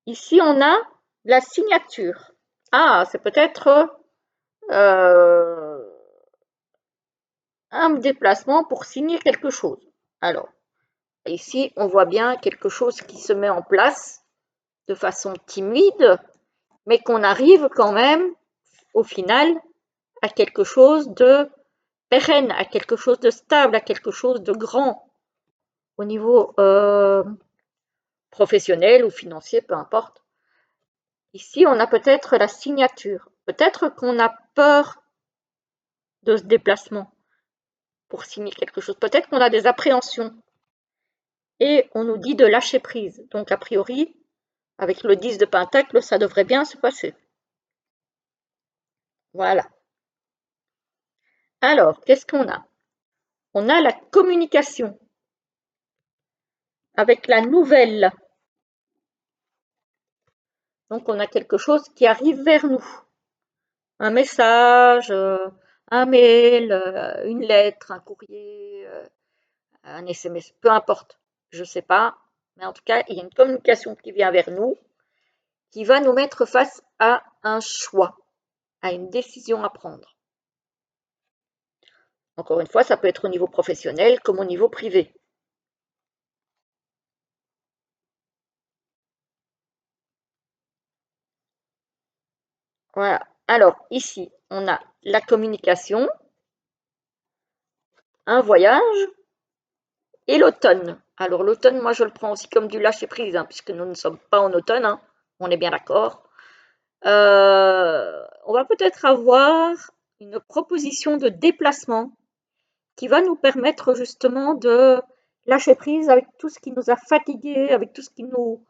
Ici, on a la signature. Ah, c'est peut-être euh, un déplacement pour signer quelque chose. Alors, ici, on voit bien quelque chose qui se met en place de façon timide, mais qu'on arrive quand même, au final, à quelque chose de pérenne, à quelque chose de stable, à quelque chose de grand au niveau professionnel ou financier, peu importe. Ici, on a peut-être la signature. Peut-être qu'on a peur de ce déplacement pour signer quelque chose. Peut-être qu'on a des appréhensions et on nous dit de lâcher prise. Donc, a priori, avec le 10 de Pentacle, ça devrait bien se passer. Voilà. Alors, qu'est-ce qu'on a? On a la communication avec la nouvelle. Donc, on a quelque chose qui arrive vers nous. Un message, un mail, une lettre, un courrier, un SMS, peu importe. Je ne sais pas. Mais en tout cas, il y a une communication qui vient vers nous, qui va nous mettre face à un choix, à une décision à prendre. Encore une fois, ça peut être au niveau professionnel comme au niveau privé. Voilà. Alors, ici, on a la communication, un voyage et l'automne. Alors, l'automne, moi, je le prends aussi comme du lâcher-prise, hein, puisque nous ne sommes pas en automne, hein, on est bien d'accord. On va peut-être avoir une proposition de déplacement qui va nous permettre justement de lâcher prise avec tout ce qui nous a fatigués, avec tout ce qui nous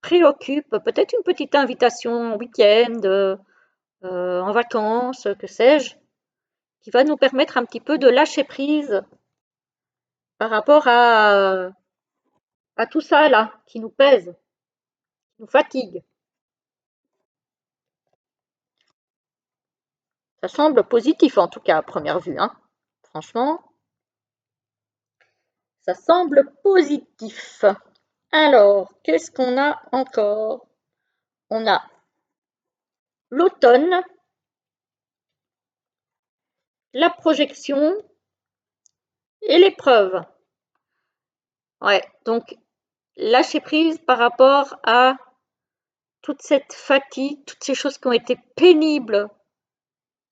préoccupe, peut-être une petite invitation en week-end, en vacances, que sais-je, qui va nous permettre un petit peu de lâcher prise par rapport à tout ça là, qui nous pèse, qui nous fatigue. Ça semble positif en tout cas à première vue, hein. Franchement, ça semble positif. Alors, qu'est-ce qu'on a encore? On a l'automne, la projection et l'épreuve. Ouais, donc lâcher prise par rapport à toute cette fatigue, toutes ces choses qui ont été pénibles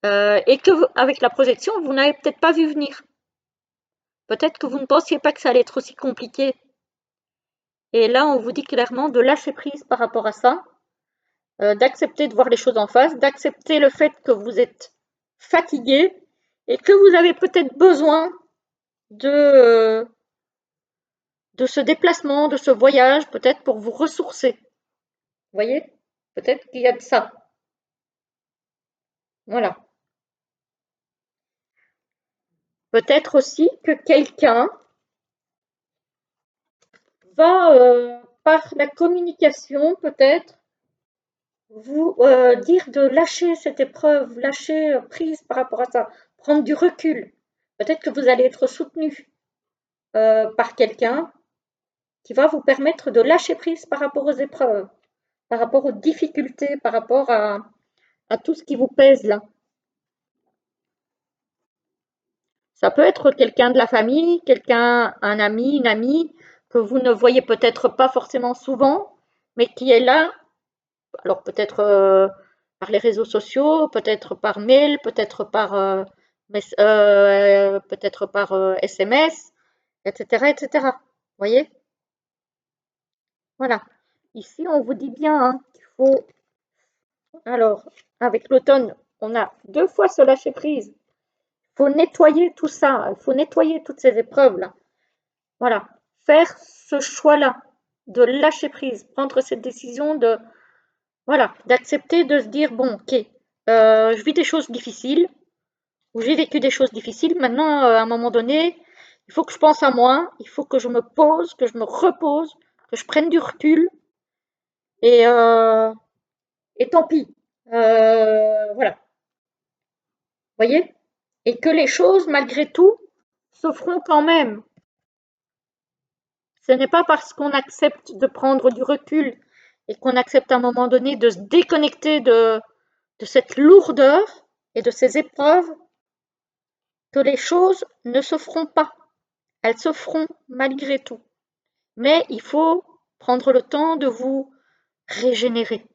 et que avec la projection, vous n'avez peut-être pas vu venir. Peut-être que vous ne pensiez pas que ça allait être aussi compliqué. Et là, on vous dit clairement de lâcher prise par rapport à ça, d'accepter de voir les choses en face, d'accepter le fait que vous êtes fatigué et que vous avez peut-être besoin de, de ce déplacement, de ce voyage, peut-être pour vous ressourcer. Vous voyez? Peut-être qu'il y a de ça. Voilà. Peut-être aussi que quelqu'un va, par la communication, peut-être, vous dire de lâcher cette épreuve, lâcher prise par rapport à ça, prendre du recul. Peut-être que vous allez être soutenu par quelqu'un qui va vous permettre de lâcher prise par rapport aux épreuves, par rapport aux difficultés, par rapport à tout ce qui vous pèse là. Ça peut être quelqu'un de la famille, quelqu'un, un ami, une amie que vous ne voyez peut-être pas forcément souvent, mais qui est là. Alors peut-être par les réseaux sociaux, peut-être par mail, peut-être par peut-être par SMS, etc., etc. Vous voyez? Voilà. Ici, on vous dit bien hein, qu'il faut. Alors, avec l'automne, on a 2 fois ce lâcher prise. Il faut nettoyer tout ça. Il faut nettoyer toutes ces épreuves-là. Voilà. Faire ce choix-là de lâcher prise, prendre cette décision de, voilà, d'accepter de se dire, bon, ok, je vis des choses difficiles, ou j'ai vécu des choses difficiles. Maintenant, à un moment donné, il faut que je pense à moi, il faut que je me pose, que je me repose, que je prenne du recul, et, euh, et tant pis. Voilà, vous voyez? Et que les choses, malgré tout, se feront quand même. Ce n'est pas parce qu'on accepte de prendre du recul et qu'on accepte à un moment donné de se déconnecter de cette lourdeur et de ces épreuves que les choses ne se feront pas. Elles se feront malgré tout. Mais il faut prendre le temps de vous régénérer.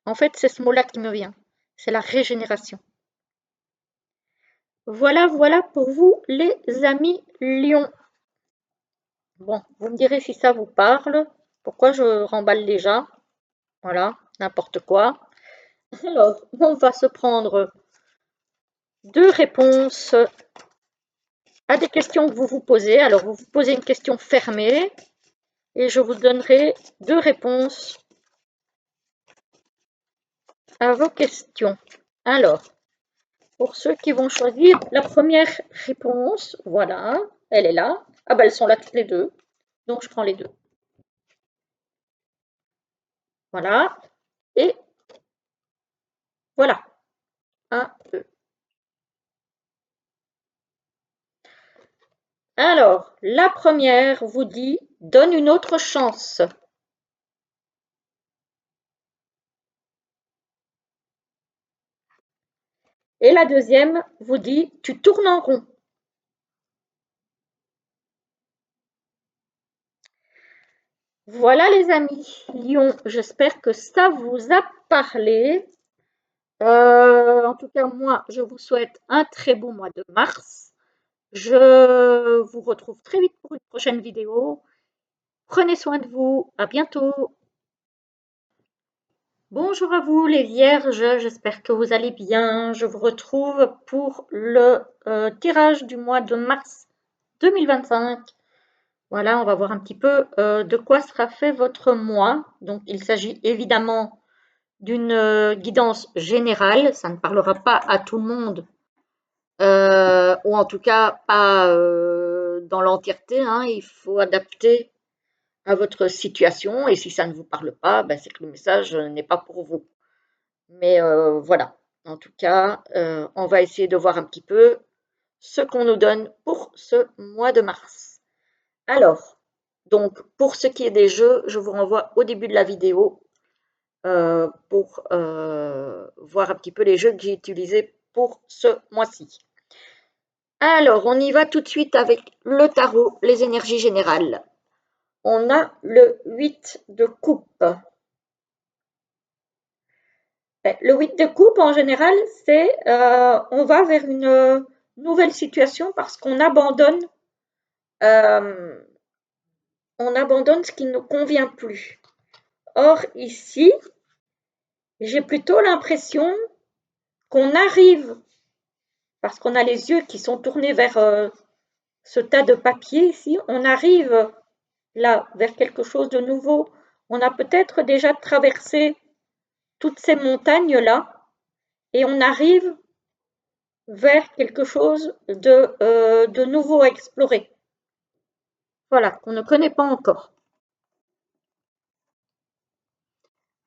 En fait, c'est ce mot-là qui me vient. C'est la régénération. Voilà, voilà pour vous les amis lions. Bon, vous me direz si ça vous parle. Pourquoi je remballe déjà? Voilà, n'importe quoi. Alors, on va se prendre 2 réponses à des questions que vous vous posez. Alors, vous vous posez une question fermée et je vous donnerai 2 réponses à vos questions. Alors, pour ceux qui vont choisir la première réponse, voilà, elle est là. Ah ben, elles sont là toutes les 2, donc je prends les 2. Voilà, et voilà, 1, 2. Alors, la première vous dit « Donne une autre chance ». Et la deuxième vous dit « Tu tournes en rond ». Voilà les amis Lion, j'espère que ça vous a parlé. En tout cas, moi, je vous souhaite un très beau mois de mars. Je vous retrouve très vite pour une prochaine vidéo. Prenez soin de vous. À bientôt. Bonjour à vous les vierges, j'espère que vous allez bien. Je vous retrouve pour le tirage du mois de mars 2025. Voilà, on va voir un petit peu de quoi sera fait votre mois. Donc, il s'agit évidemment d'une guidance générale. Ça ne parlera pas à tout le monde, ou en tout cas pas dans l'entièreté, hein. Il faut adapter à votre situation. Et si ça ne vous parle pas, ben, c'est que le message n'est pas pour vous. Mais voilà. En tout cas, on va essayer de voir un petit peu ce qu'on nous donne pour ce mois de mars. Alors, donc pour ce qui est des jeux, je vous renvoie au début de la vidéo pour voir un petit peu les jeux que j'ai utilisés pour ce mois-ci. Alors, on y va tout de suite avec le tarot, les énergies générales. On a le 8 de coupe. Le 8 de coupe, en général, c'est on va vers une nouvelle situation parce euh, on abandonne ce qui ne nous convient plus. Or, ici, j'ai plutôt l'impression qu'on arrive, parce qu'on a les yeux qui sont tournés vers ce tas de papier ici, on arrive là vers quelque chose de nouveau. On a peut-être déjà traversé toutes ces montagnes-là et on arrive vers quelque chose de nouveau à explorer. Voilà, qu'on ne connaît pas encore.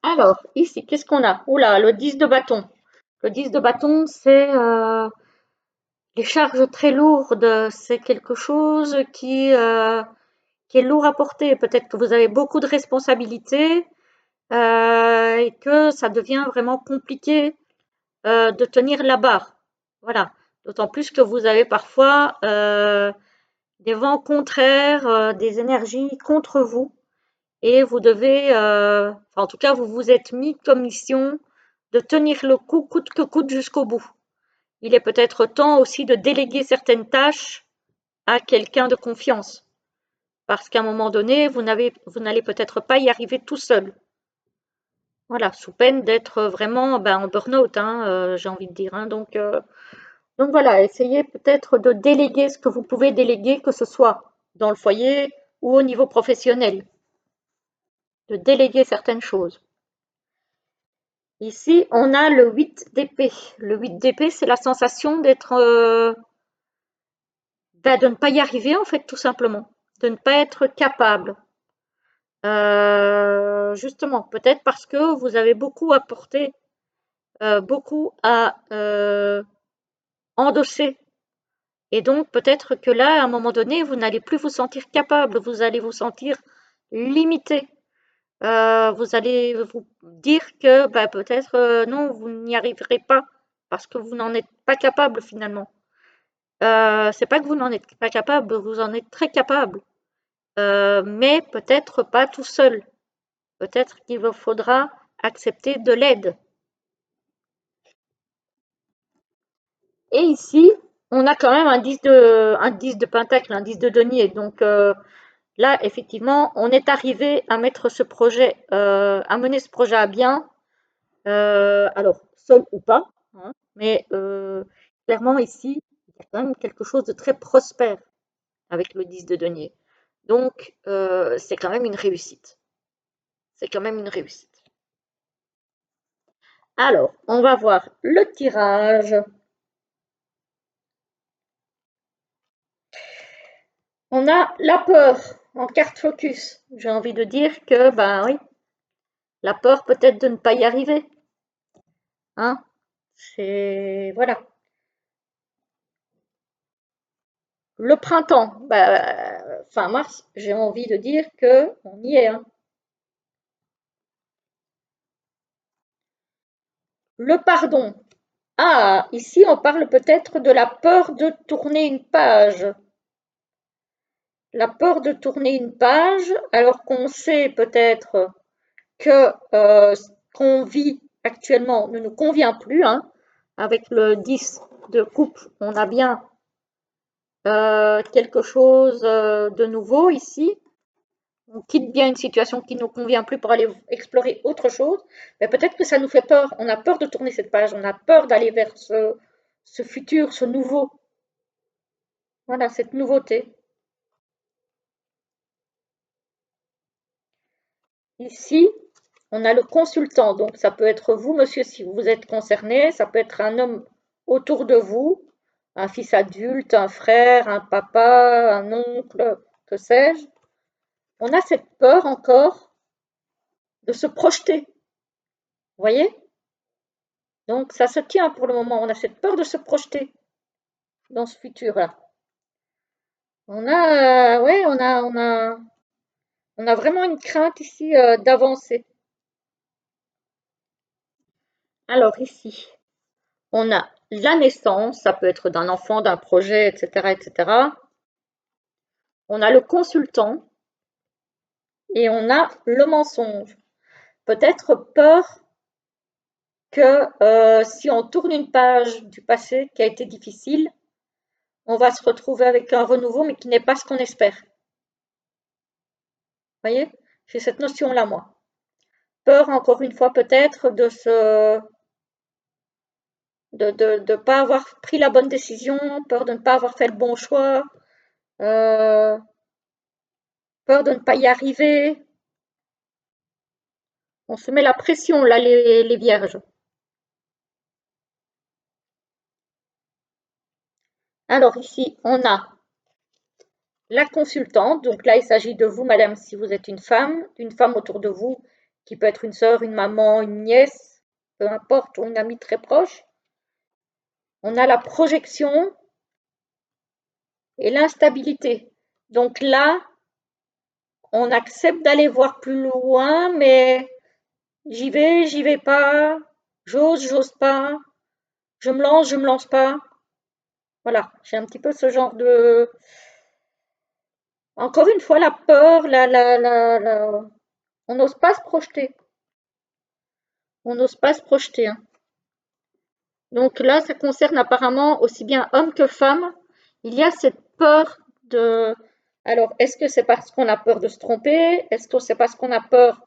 Alors, ici, qu'est-ce qu'on a? Oula, le 10 de bâton. Le 10 de bâton, c'est les charges très lourdes. C'est quelque chose qui est lourd à porter. Peut-être que vous avez beaucoup de responsabilités et que ça devient vraiment compliqué de tenir la barre. Voilà. D'autant plus que vous avez parfois des vents contraires, des énergies contre vous. Et vous devez, enfin, en tout cas, vous vous êtes mis comme mission de tenir le coup coûte que coûte jusqu'au bout. Il est peut-être temps aussi de déléguer certaines tâches à quelqu'un de confiance. Parce qu'à un moment donné, vous n'allez peut-être pas y arriver tout seul. Voilà, sous peine d'être vraiment ben, en burn-out, hein, j'ai envie de dire. Hein. Donc voilà, essayez peut-être de déléguer ce que vous pouvez déléguer, que ce soit dans le foyer ou au niveau professionnel, de déléguer certaines choses. Ici, on a le 8 d'épée. Le 8 d'épée, c'est la sensation d'être, ben, de ne pas y arriver en fait, tout simplement, de ne pas être capable. Justement, peut-être parce que vous avez beaucoup à porter, beaucoup à endosser. Et donc, peut-être que là, à un moment donné, vous n'allez plus vous sentir capable, vous allez vous sentir limité. Vous allez vous dire que bah, peut-être non, vous n'y arriverez pas parce que vous n'en êtes pas capable finalement. C'est pas que vous n'en êtes pas capable, vous en êtes très capable, mais peut-être pas tout seul. Peut-être qu'il vous faudra accepter de l'aide. Et ici, on a quand même un 10 de pentacle, un 10 de denier. Donc là, effectivement, on est arrivé à mettre ce projet, à mener ce projet à bien, alors seul ou pas, hein, mais clairement ici, il y a quand même quelque chose de très prospère avec le 10 de denier. Donc, c'est quand même une réussite. C'est quand même une réussite. Alors, on va voir le tirage. On a la peur en carte focus. J'ai envie de dire que, ben oui, la peur peut-être de ne pas y arriver. Hein? C'est. Voilà. Le printemps, bah, fin mars, j'ai envie de dire que on y est. Hein. Le pardon. Ah, ici on parle peut-être de la peur de tourner une page. La peur de tourner une page, alors qu'on sait peut-être que ce qu'on vit actuellement ne nous convient plus. Hein. Avec le 10 de coupe, on a bien quelque chose de nouveau ici. On quitte bien une situation qui ne nous convient plus pour aller explorer autre chose, mais peut-être que ça nous fait peur. On a peur de tourner cette page, on a peur d'aller vers ce futur, ce nouveau. Voilà, cette nouveauté. Ici, on a le consultant. Donc, ça peut être vous, monsieur, si vous êtes concerné. Ça peut être un homme autour de vous, un fils adulte, un frère, un papa, un oncle, que sais-je. On a cette peur encore de se projeter. Vous voyez? Donc, ça se tient pour le moment. On a cette peur de se projeter dans ce futur-là. Ouais, on a vraiment une crainte ici d'avancer. Alors ici, on a la naissance, ça peut être d'un enfant, d'un projet, etc., etc. On a le consultant et on a le mensonge. Peut-être peur que si on tourne une page du passé qui a été difficile, on va se retrouver avec un renouveau, mais qui n'est pas ce qu'on espère. Vous voyez? J'ai cette notion-là, moi. Peur, encore une fois, peut-être de pas avoir pris la bonne décision, peur de ne pas avoir fait le bon choix, euh, peur de ne pas y arriver. On se met la pression, là, les vierges. Alors ici, on a la consultante. Donc là, il s'agit de vous, madame, si vous êtes une femme autour de vous, qui peut être une sœur, une maman, une nièce, peu importe, ou une amie très proche. On a la projection et l'instabilité. Donc là, on accepte d'aller voir plus loin, mais j'y vais pas, j'ose pas, je me lance pas. Voilà, j'ai un petit peu ce genre de... Encore une fois, la peur, on n'ose pas se projeter. On n'ose pas se projeter, hein. Donc là, ça concerne apparemment aussi bien hommes que femmes. Il y a cette peur de... Alors, est-ce que c'est parce qu'on a peur de se tromper? Est-ce que c'est parce qu'on a peur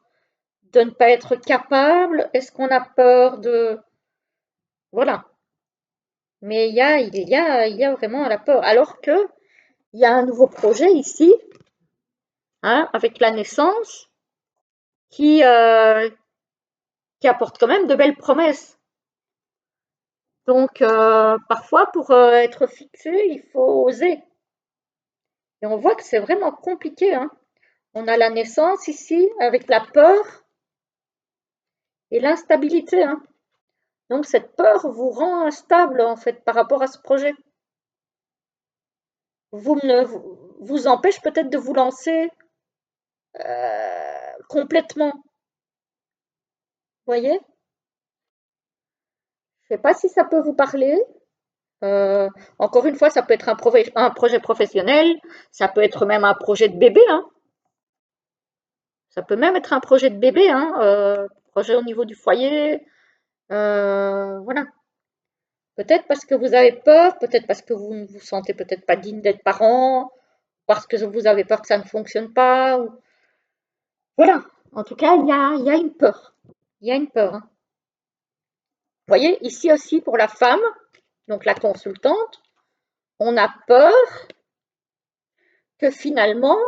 de ne pas être capable? Est-ce qu'on a peur de... Voilà. Mais il y a vraiment la peur. Alors que il y a un nouveau projet ici, hein, avec la naissance, qui, euh, qui apporte quand même de belles promesses. Donc, parfois, pour être fixé, il faut oser. Et on voit que c'est vraiment compliqué, hein. On a la naissance ici, avec la peur et l'instabilité, hein. Donc, cette peur vous rend instable, en fait, par rapport à ce projet. Vous empêche peut-être de vous lancer complètement. Vous voyez? Je ne sais pas si ça peut vous parler. Euh, Encore une fois, ça peut être un projet professionnel, ça peut être même un projet de bébé, hein. Ça peut même être un projet de bébé, hein, projet au niveau du foyer. Voilà. Peut-être parce que vous avez peur, peut-être parce que vous ne vous sentez peut-être pas digne d'être parent, parce que vous avez peur que ça ne fonctionne pas. Voilà. En tout cas, il y a une peur. Il y a une peur, hein. Vous voyez, ici aussi pour la femme, donc la consultante, on a peur que finalement,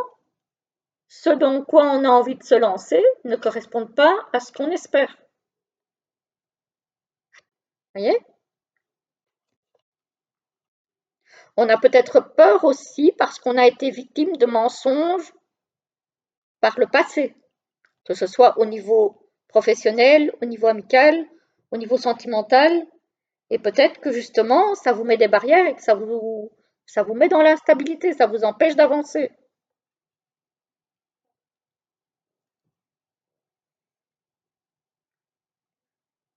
ce dans quoi on a envie de se lancer ne corresponde pas à ce qu'on espère. Vous voyez? On a peut-être peur aussi parce qu'on a été victime de mensonges par le passé, que ce soit au niveau professionnel, au niveau amical, au niveau sentimental, et peut-être que justement, ça vous met des barrières et que ça vous met dans l'instabilité, ça vous empêche d'avancer.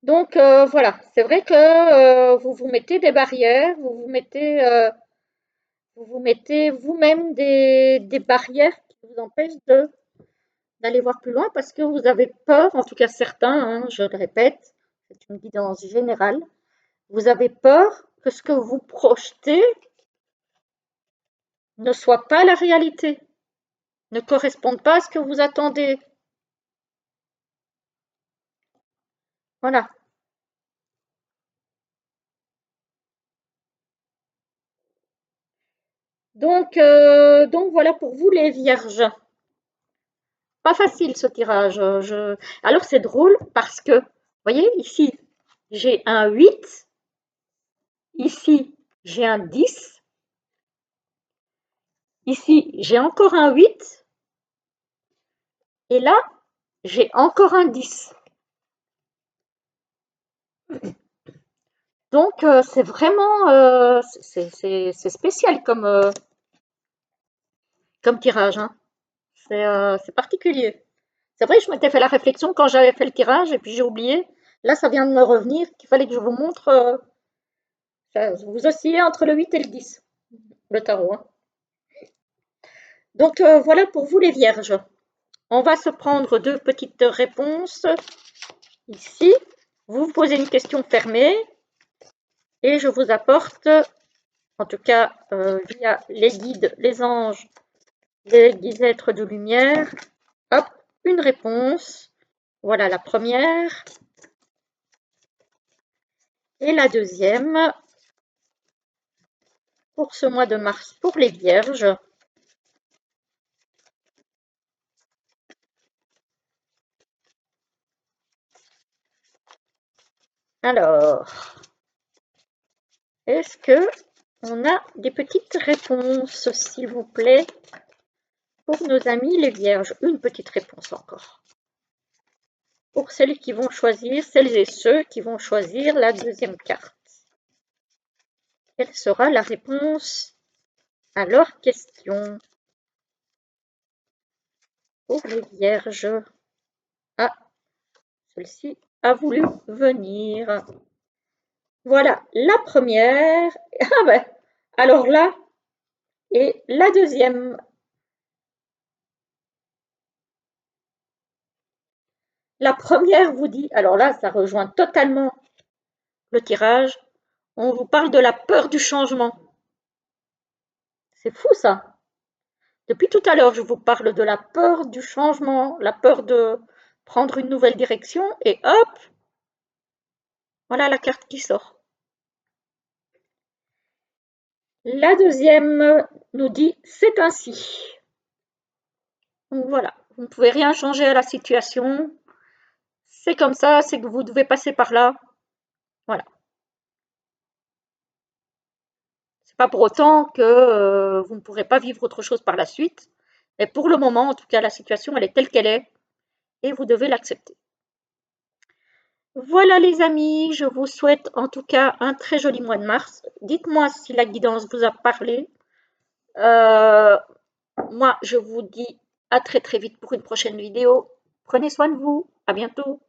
Donc voilà, c'est vrai que vous vous mettez des barrières, vous vous mettez vous-même des barrières qui vous empêchent d'aller voir plus loin parce que vous avez peur, en tout cas certains, hein, je le répète, c'est une guidance générale, vous avez peur que ce que vous projetez ne soit pas la réalité, ne corresponde pas à ce que vous attendez. Voilà. Donc voilà pour vous les vierges. pas facile ce tirage. Alors c'est drôle parce que, vous voyez, ici, j'ai un 8, ici, j'ai un 10, ici, j'ai encore un 8, et là, j'ai encore un 10. Donc, c'est vraiment c'est spécial comme tirage, hein. C'est particulier. C'est vrai, je m'étais fait la réflexion quand j'avais fait le tirage et puis j'ai oublié. Là, ça vient de me revenir qu'il fallait que je vous montre. Vous oscillez entre le 8 et le 10, le tarot, hein. Donc, voilà pour vous les vierges. On va se prendre deux petites réponses ici. Vous vous posez une question fermée et je vous apporte, en tout cas via les guides, les anges, les êtres de lumière, hop, une réponse. Voilà la première. Et la deuxième, pour ce mois de mars, pour les vierges. Alors, est-ce que on a des petites réponses, s'il vous plaît, pour nos amis les vierges? Une petite réponse encore. Pour celles qui vont choisir, celles et ceux qui vont choisir la deuxième carte. Quelle sera la réponse à leur question? Pour les vierges. Ah, celle-ci a voulu venir. Voilà, la première. Ah ben, alors là, et la deuxième. La première vous dit, alors là, ça rejoint totalement le tirage. On vous parle de la peur du changement. C'est fou ça. Depuis tout à l'heure, je vous parle de la peur du changement, la peur de prendre une nouvelle direction, et hop, voilà la carte qui sort. La deuxième nous dit, c'est ainsi. Donc voilà, vous ne pouvez rien changer à la situation. C'est comme ça, c'est que vous devez passer par là. Voilà. C'est pas pour autant que vous ne pourrez pas vivre autre chose par la suite. Mais pour le moment, en tout cas, la situation, elle est telle qu'elle est et vous devez l'accepter. Voilà les amis, je vous souhaite en tout cas un très joli mois de mars. Dites-moi si la guidance vous a parlé. Moi, je vous dis à très très vite pour une prochaine vidéo. Prenez soin de vous. À bientôt.